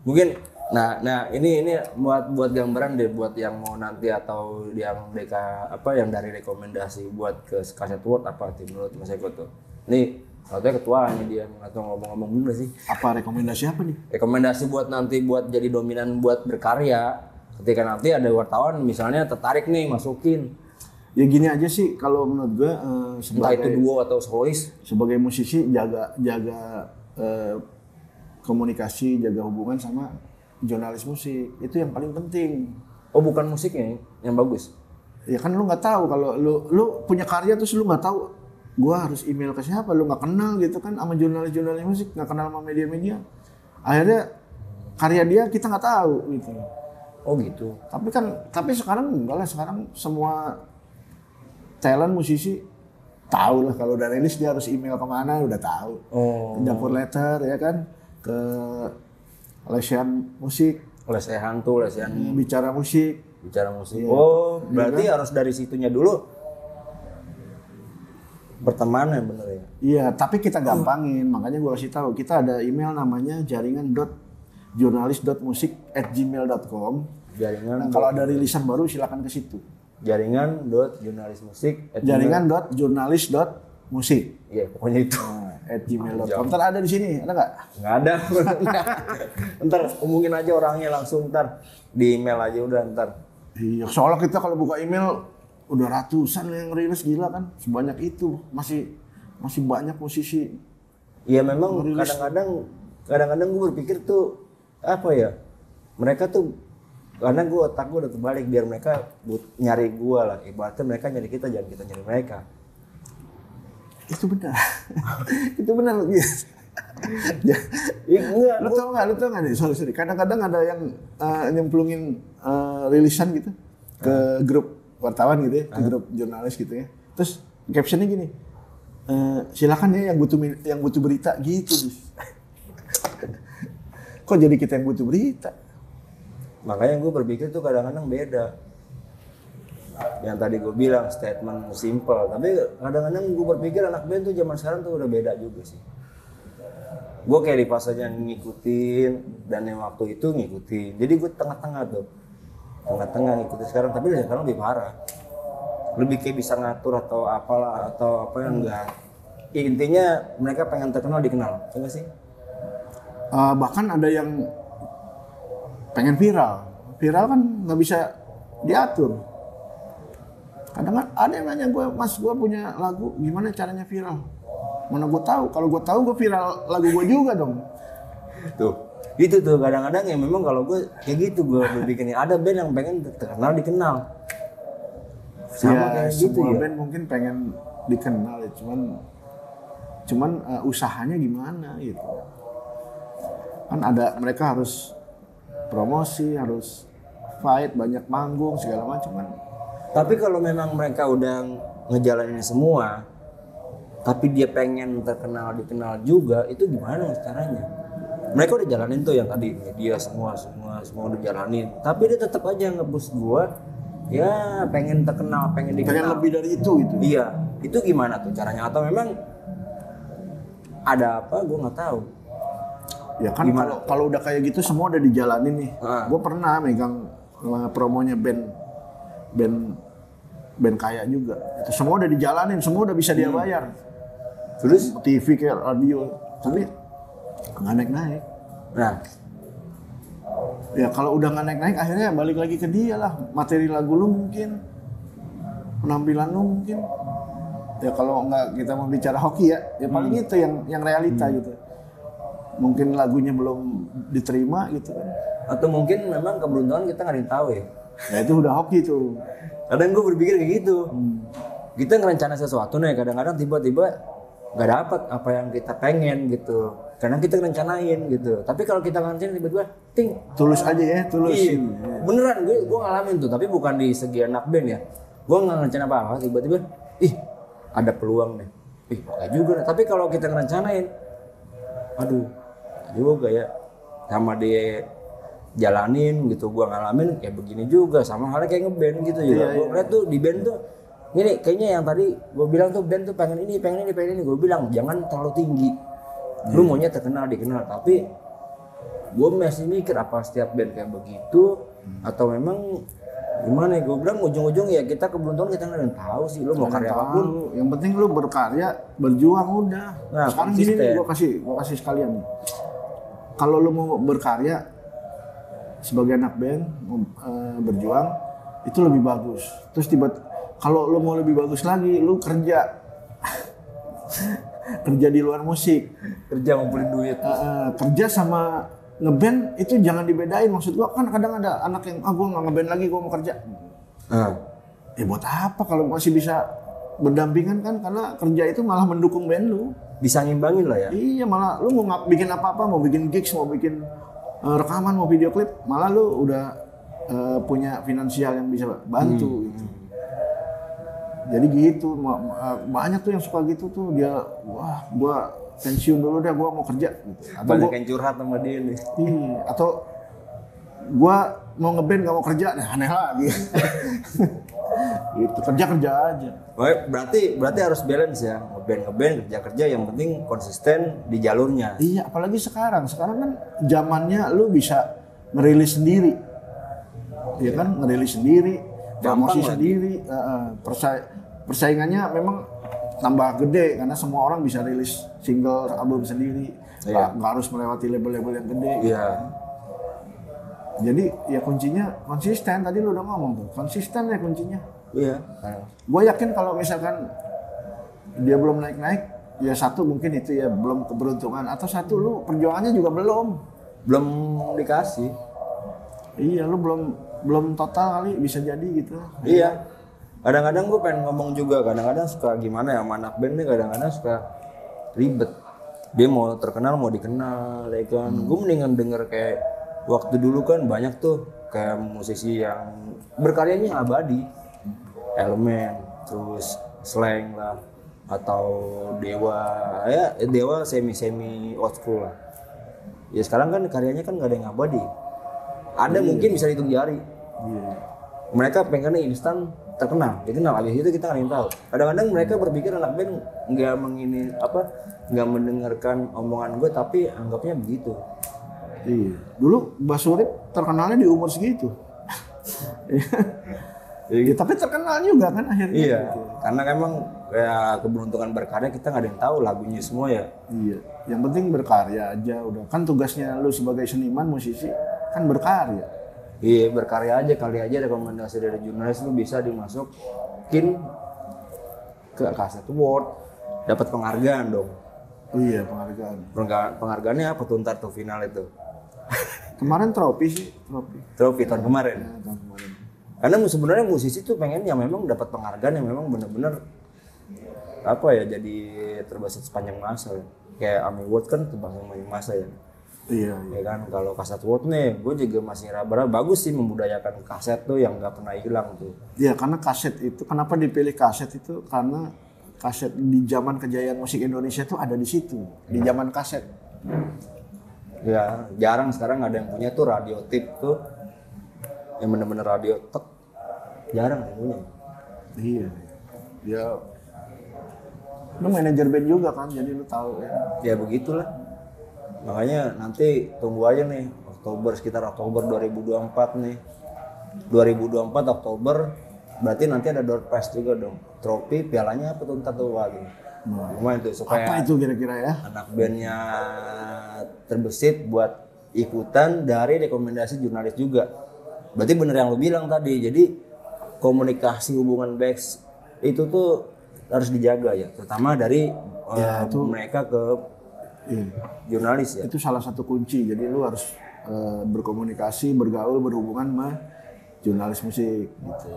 Mungkin nah ini buat gambaran deh, buat yang mau nanti atau yang yang dari rekomendasi buat ke kaset Word apa sih menurut Mas Eko tuh. Nih katanya ketuanya dia atau ngomong-ngomong dulu sih. Apa rekomendasi apa nih? Rekomendasi buat nanti buat jadi dominan buat berkarya. Ketika nanti ada wartawan misalnya tertarik nih masukin. Ya gini aja sih kalau menurut gue entah itu duo atau solois. Sebagai musisi jaga komunikasi, jaga hubungan sama jurnalis musik, itu yang paling penting. Oh bukan musiknya yang bagus? Ya kan lu nggak tahu kalau lu punya karya terus lu nggak tahu gua harus email ke siapa, lu nggak kenal gitu kan sama jurnalis musik, nggak kenal sama media-media. Akhirnya karya dia kita nggak tahu gitu. Oh gitu. Tapi sekarang enggak lah, sekarang semua talent musisi tahu lah kalau udah rilis dia harus email kemana udah tahu. Ke Dapur Letter ya kan, ke Lesehan Musik, Lesehan tuh, Lesehan Bicara Musik. Bicara musik. Iya. Oh, berarti Iya. harus dari situnya dulu berteman ya bener ya? Iya, tapi kita gampangin. Makanya gue kasih tahu, kita ada email namanya jaringan.jurnalis.musik@gmail.com. Jaringan. Nah, kalau ada rilisan baru silakan ke situ. Jaringan.jurnalismusik. Jaringan.jurnalis.musik. Iya, pokoknya itu. @gmail.com. Ntar ada di sini, ada nggak? Nggak ada. Ntar hubungin aja orangnya langsung, ntar di email aja udah ntar. Iya, soalnya kita kalau buka email udah ratusan yang rilis, gila kan, sebanyak itu masih banyak musisi. Iya memang Rilis. kadang-kadang gue berpikir tuh apa ya, mereka tuh karena gue otak gue udah terbalik biar mereka nyari gue lah, ibaratnya mereka nyari kita, jangan kita nyari mereka. Itu benar. Itu benar. Ya, Enggak. lu tau nggak nih, sorry, kadang-kadang ada yang nyemplungin rilisan gitu ke grup wartawan gitu ya, ke grup jurnalis gitu ya, terus captionnya gini, silakan ya yang butuh berita gitu. Kok jadi kita yang butuh berita? Makanya gue berpikir tuh kadang-kadang beda. Yang tadi gue bilang statement simple, tapi kadang-kadang gue berpikir anak band tuh zaman sekarang tuh udah beda juga sih. Gue kayak di fasenya ngikutin dan yang waktu itu ngikutin, jadi gue tengah-tengah tuh, ngikutin sekarang, tapi dari sekarang lebih parah, lebih kayak bisa ngatur atau apalah atau apa yang enggak. Ya, intinya mereka pengen terkenal dikenal, enggak sih? Bahkan ada yang pengen viral kan nggak bisa diatur. Kadang ada yang nanya gue, mas gue punya lagu, gimana caranya viral? Mana gue tahu? Kalau gue tahu gue viral lagu gue juga dong. Tuh, itu tuh kadang-kadang ya memang kalau gue kayak gitu gue berpikirnya ada band yang pengen terkenal dikenal. Sama Ya, kayak gitu semua ya. band mungkin pengen dikenal ya, cuman usahanya gimana gitu. Kan ada, mereka harus promosi, harus fight, banyak manggung segala macam kan. Tapi kalau memang mereka udah ngejalanin semua, tapi dia pengen terkenal dikenal juga, itu gimana caranya? Mereka udah jalanin tuh yang tadi media semua udah jalanin, tapi dia tetap aja nge-boost gua, ya pengen terkenal, pengen dikenal. Pengen lebih dari itu gitu. Iya, itu gimana tuh caranya? Atau memang ada apa? Gua nggak tahu. Ya kan kalau udah kayak gitu semua udah dijalanin nih. Gue pernah megang promonya band kaya juga. Itu semua udah dijalanin, semua udah bisa dia bayar. Terus TV kayak radio, tapi nggak naik-naik. nah, Ya kalau udah nggak naik-naik akhirnya balik lagi ke dia lah. Materi lagu lu mungkin, penampilan lu mungkin. Ya kalau nggak kita mau bicara hoki ya paling itu yang realita gitu. Mungkin lagunya belum diterima gitu kan. atau mungkin memang keberuntungan kita nggak ada yang tahu ya. Ya itu udah hoki tuh. Kadang gue berpikir kayak gitu. Kita ngerencana sesuatu nih, kadang-kadang tiba-tiba nggak dapat apa yang kita pengen gitu. Karena kita ngerencanain gitu. Tapi kalau kita ngerencanain tiba-tiba, ting. Tulus aja ya, tulus. Iya, beneran gue ngalamin tuh. Tapi bukan di segi anak band ya. Gue nggak ngerencana apa-apa, tiba-tiba, ada peluang nih. Nggak juga. Tapi kalau kita ngerencanain, aduh, juga ya. Sama dia jalanin gitu, gue ngalamin kayak begini juga. Sama halnya kayak ngeband gitu juga. Gue ngeliat tuh di band tuh, ini kayaknya yang tadi gue bilang tuh band tuh pengen ini. Gue bilang jangan terlalu tinggi. Lu maunya terkenal dikenal, tapi gue masih mikir apa setiap band kayak begitu atau memang gimana ya? Gue bilang ujung-ujung ya kita keberuntungan kita nggak ada yang tahu sih. Lu mau karya apapun, Yang penting lu berkarya, berjuang udah. Nah, sekarang gini konsisten. nih, gue kasih sekalian nih. Kalau lu mau berkarya sebagai anak band, mau berjuang, itu lebih bagus. Terus kalau lu mau lebih bagus lagi, lu kerja. Kerja di luar musik. kerja ngumpulin duit. Kerja sama ngeband itu jangan dibedain. Maksud gua kan kadang ada anak yang gua nggak ngeband lagi, gua mau kerja. buat apa kalau masih bisa berdampingan kan, karena kerja itu malah mendukung band lu. Bisa ngimbangin lah ya. Iya, malah lu mau bikin apa-apa, mau bikin gigs, mau bikin rekaman, mau video klip, malah lu udah punya finansial yang bisa bantu gitu. Jadi gitu, banyak tuh yang suka gitu tuh, dia wah gua pensiun dulu deh, gua mau kerja gitu. Atau Banyak yang curhat sama dia nih. iya, atau gua mau ngeband gak mau kerja, nah aneh lagi. Gitu, kerja aja. Berarti harus balance ya, ngeband kerja yang penting konsisten di jalurnya. Iya, apalagi sekarang kan zamannya lu bisa ngerilis sendiri, ya kan, ngerilis sendiri, promosi sendiri, persaingannya memang tambah gede karena semua orang bisa rilis single, album sendiri, nggak harus melewati label-label yang gede. Iya. Jadi ya kuncinya konsisten, tadi lu udah ngomong tuh, konsisten ya kuncinya. Iya. Gue yakin kalau misalkan dia belum naik-naik, ya satu mungkin itu ya belum keberuntungan, atau satu lu perjuangannya juga belum dikasih. Iya, lu belum total kali, bisa jadi gitu. Iya. Kadang-kadang gue pengen ngomong juga, kadang-kadang suka gimana ya sama anak band nih, kadang-kadang suka ribet. Dia mau terkenal, mau dikenal, ya kan. Gue mendingan denger kayak waktu dulu kan banyak tuh kayak musisi yang berkaryanya abadi. Elemen, terus Slang lah, atau Dewa, ya Dewa semi old school lah. Ya sekarang kan karyanya kan nggak ada yang abadi. Ada mungkin bisa dihitung jari. Mereka pengennya instan terkenal, dikenal, abis itu kita nggak ada yang tahu. Kadang-kadang mereka berpikir anak band nggak mendengarkan omongan gue, tapi anggapnya begitu. Iya. Dulu Basurip terkenalnya di umur segitu. Ya, tapi terkenal juga kan akhirnya. Iya, gitu. Karena emang ya keberuntungan berkarya kita nggak ada yang tahu lagunya semua ya. Iya, yang penting berkarya aja udah. Kan tugasnya lu sebagai seniman, musisi kan berkarya. Iya, berkarya aja, kali aja rekomendasi dari jurnalis lu bisa dimasukin ke Kaset Award, dapat penghargaan dong. Iya, penghargaan. Penghargaannya apa tuh ntar tuh final itu? Kemarin trofi Tahun kemarin. Ya, tahun kemarin. Karena sebenarnya musisi tuh pengen yang memang dapat penghargaan yang memang benar-benar apa ya, jadi terbesit sepanjang masa. Kayak AMI Award kan sepanjang masa ya. Iya. Ya kan, kalau Kaset Award nih, gue juga masih raba-raba, bagus sih membudayakan kaset tuh yang nggak pernah hilang tuh. Iya, karena kaset itu, kenapa dipilih kaset itu? Karena kaset di zaman kejayaan musik Indonesia tuh ada di situ, di zaman kaset. Ya, jarang sekarang ada yang punya tuh radio tip tuh, yang bener-bener radio tek, jarang yang punya. Iya. Ya, lu manajer band juga kan, jadi lu tahu ya. Ya begitulah. Makanya nanti tunggu aja nih, sekitar Oktober 2024 nih. 2024 Oktober, berarti nanti ada door prize juga dong. Trofi, pialanya apa tuh ntar tuh lagi. Lumayan tuh supaya apa itu kira-kira ya? anak bandnya terbesit buat ikutan dari rekomendasi jurnalis juga. Berarti bener yang lu bilang tadi, jadi komunikasi hubungan backs itu tuh harus dijaga ya, terutama dari mereka ke jurnalis ya. Itu salah satu kunci, jadi lu harus berkomunikasi, bergaul, berhubungan sama jurnalis musik gitu.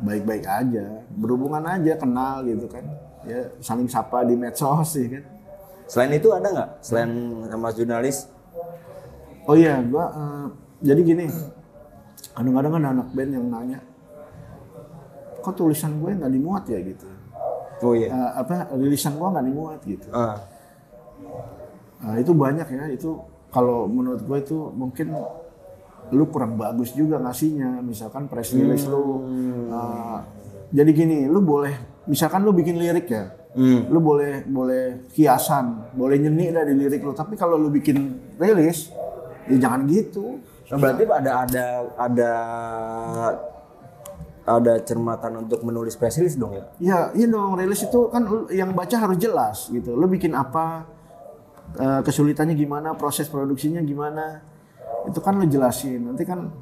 Baik-baik aja, berhubungan aja, kenal gitu kan. Ya, saling sapa di medsos sih kan. Selain itu ada nggak? Selain sama jurnalis? Oh iya, gua jadi gini. Kadang-kadang ada anak band yang nanya, kok tulisan gue nggak dimuat ya gitu. Oh iya. Rilisan gue nggak dimuat gitu. Itu banyak ya. Itu kalau menurut gue itu mungkin lu kurang bagus juga ngasihnya. Misalkan press release lu. Jadi gini, lu boleh, misalkan lu bikin lirik ya, lu boleh kiasan, boleh nyeni dari lirik lu. Tapi kalau lu bikin rilis, ya jangan gitu. Nah, berarti ada cermatan untuk menulis spesialis dong ya? Iya dong, rilis itu kan yang baca harus jelas gitu. Lu bikin apa, kesulitannya gimana, proses produksinya gimana, itu kan lu jelasin. Nanti kan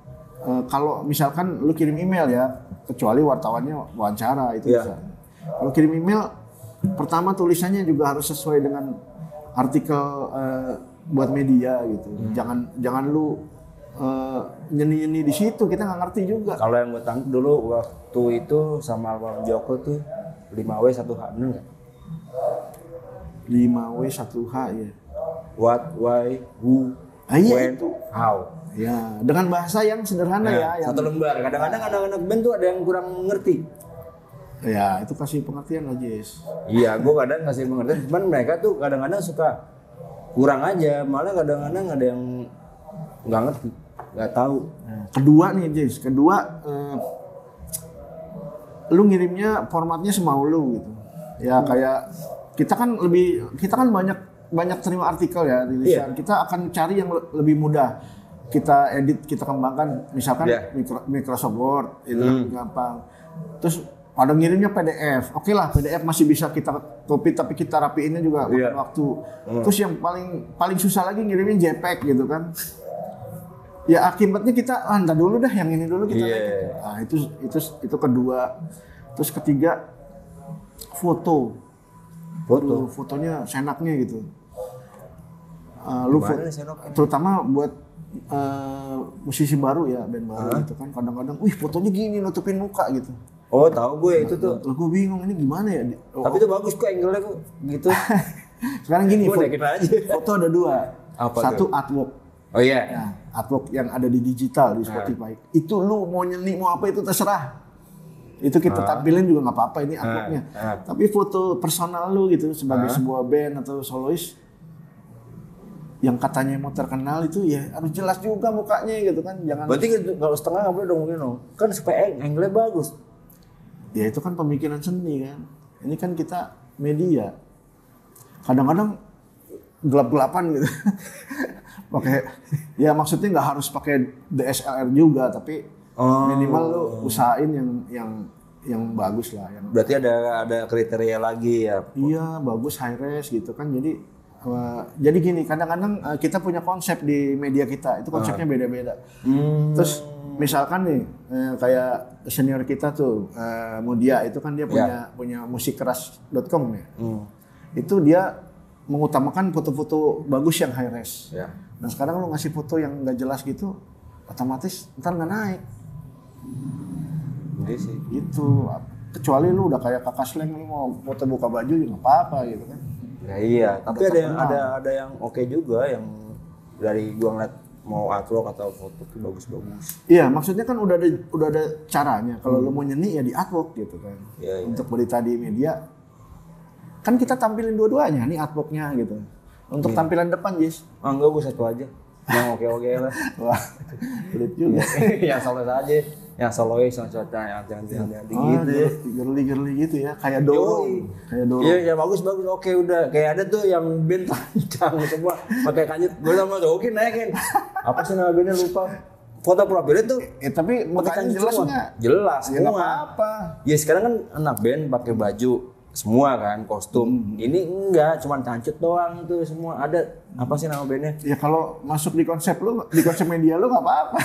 kalau misalkan lu kirim email ya, kecuali wartawannya wawancara itu bisa. Kalau kirim email, pertama tulisannya juga harus sesuai dengan artikel buat media gitu. Jangan lu nyeni-nyeni di situ, kita nggak ngerti juga. Kalau yang gue tangkap dulu waktu itu sama Almarhum Joko tuh 5W 1H, bener nggak? 5W 1H ya. What, why, who, Iya when, itu. how. Ya, dengan bahasa yang sederhana ya. Yang, Satu lembar. Kadang-kadang anak-anak band tuh ada yang kurang ngerti. ya, itu kasih pengertian lah, Jess. Iya, gue kadang ngasih pengertian. Cuman mereka tuh kadang-kadang suka kurang aja. Malah kadang-kadang ada yang nggak ngerti, nggak tahu. Nah, kedua nih, Jess. Kedua, lu ngirimnya formatnya semau lu gitu. Ya kayak kita kan banyak terima artikel ya, rilisan. Kita akan cari yang lebih mudah. Kita edit, kita kembangkan, misalkan Microsoft Word, itu gampang. Terus ada ngirimnya PDF, oke lah PDF masih bisa kita copy tapi kita rapiinnya juga makan waktu. Terus yang paling susah lagi ngirimnya JPEG gitu kan. Ya akibatnya kita entar dulu dah yang ini dulu kita naikin. Nah, itu kedua. Terus ketiga fotonya senaknya gitu. Terutama buat musisi baru ya, band baru gitu kan, kadang-kadang fotonya gini nutupin muka gitu. Oh, tahu gue itu tuh. Gue bingung ini gimana ya. Tapi itu bagus kok angle-nya kok gitu. Sekarang gini, aja. Foto ada dua. Satu artwork. Oh iya. Nah, artwork yang ada di digital di Spotify. Itu lu mau nyeni mau apa itu terserah. Itu kita tampilin juga nggak apa-apa, ini artworknya. Tapi foto personal lu gitu sebagai sebuah band atau solois yang katanya mau terkenal itu ya harus jelas juga mukanya gitu kan. Jangan. Berarti kalau setengah nggak boleh dong mungkin dong. Kan supaya angle-nya bagus. Ya itu kan pemikiran seni kan. Ini kan kita media. Kadang-kadang gelap-gelapan gitu. Pakai ya maksudnya nggak harus pakai DSLR juga, tapi minimal lu usahain yang bagus lah. Yang berarti ada kriteria lagi ya. Iya, bagus high res gitu kan. Jadi gini, kadang-kadang kita punya konsep di media kita. Itu konsepnya beda-beda. Terus misalkan nih kayak senior kita tuh Mudia itu kan dia punya musikkeras.com ya. Itu dia mengutamakan foto-foto bagus yang high res. Nah sekarang lu ngasih foto yang nggak jelas gitu, otomatis ntar nggak naik. Iya sih. Gitu. Kecuali lu udah kayak Kakak Sleng, lu mau foto buka baju juga nggak apa-apa gitu kan. Ya iya. Tapi ada yang oke juga, yang dari gua ngeliat mau artwork atau foto tuh bagus-bagus. Iya, maksudnya kan udah ada caranya. Kalau lu mau nyeni ya di artwork gitu kan. Iya. Untuk berita di media kan kita tampilin dua-duanya, nih artworknya gitu. Untuk tampilan depan, Jis. Enggak, gue satu aja. Yang oke-oke lah. Wah, sulit juga. Yang solois aja. Yang solois, yang cocok, yang jangan gitu. Girly gitu ya, kayak Doro. Iya, ya bagus. Oke, udah. Kayak ada tuh yang band panjang semua pakai kanjut. Gue sama Oke naikin. Apa sih nama bandnya lupa. Foto profilnya tuh tapi mukanya jelas enggak? Jelas Ya semua. apa-apa. Ya sekarang kan anak band pakai baju semua kan, kostum. Ini enggak, cuma cancut doang tuh semua. Ada apa sih nama bandnya? Ya kalau masuk di konsep lu, di konsep media lu nggak apa-apa.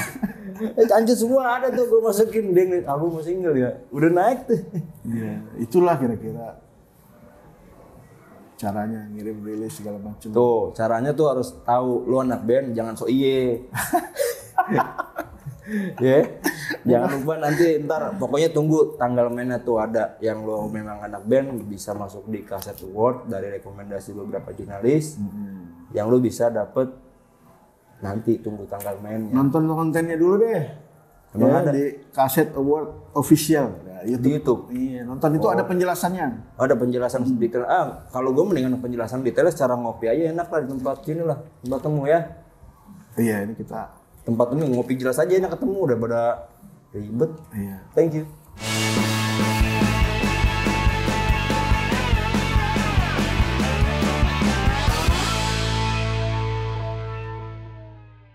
Cancut semua ada tuh, gue masukin deh album single ya. Udah naik tuh. Iya, itulah kira-kira caranya ngirim rilis segala macam. Tuh, caranya tuh harus tahu lu anak band, jangan so iye. Jangan lupa nanti ntar pokoknya tunggu tanggal mainnya tuh ada yang lo memang anak band bisa masuk di Kaset Award dari rekomendasi beberapa jurnalis yang lo bisa dapet nanti, tunggu tanggal mainnya. Nonton kontennya dulu deh. Ya, di Kaset Award official di YouTube. Iya, nonton itu ada penjelasannya. Ada penjelasan detail. Kalau gue mendingan penjelasan detailnya secara ngopi aja enak lah di tempat sini lah, tempat temu ya. Iya, ini kita tempat temu ngopi jelas aja enak ketemu, udah pada ribet. Iya. Thank you.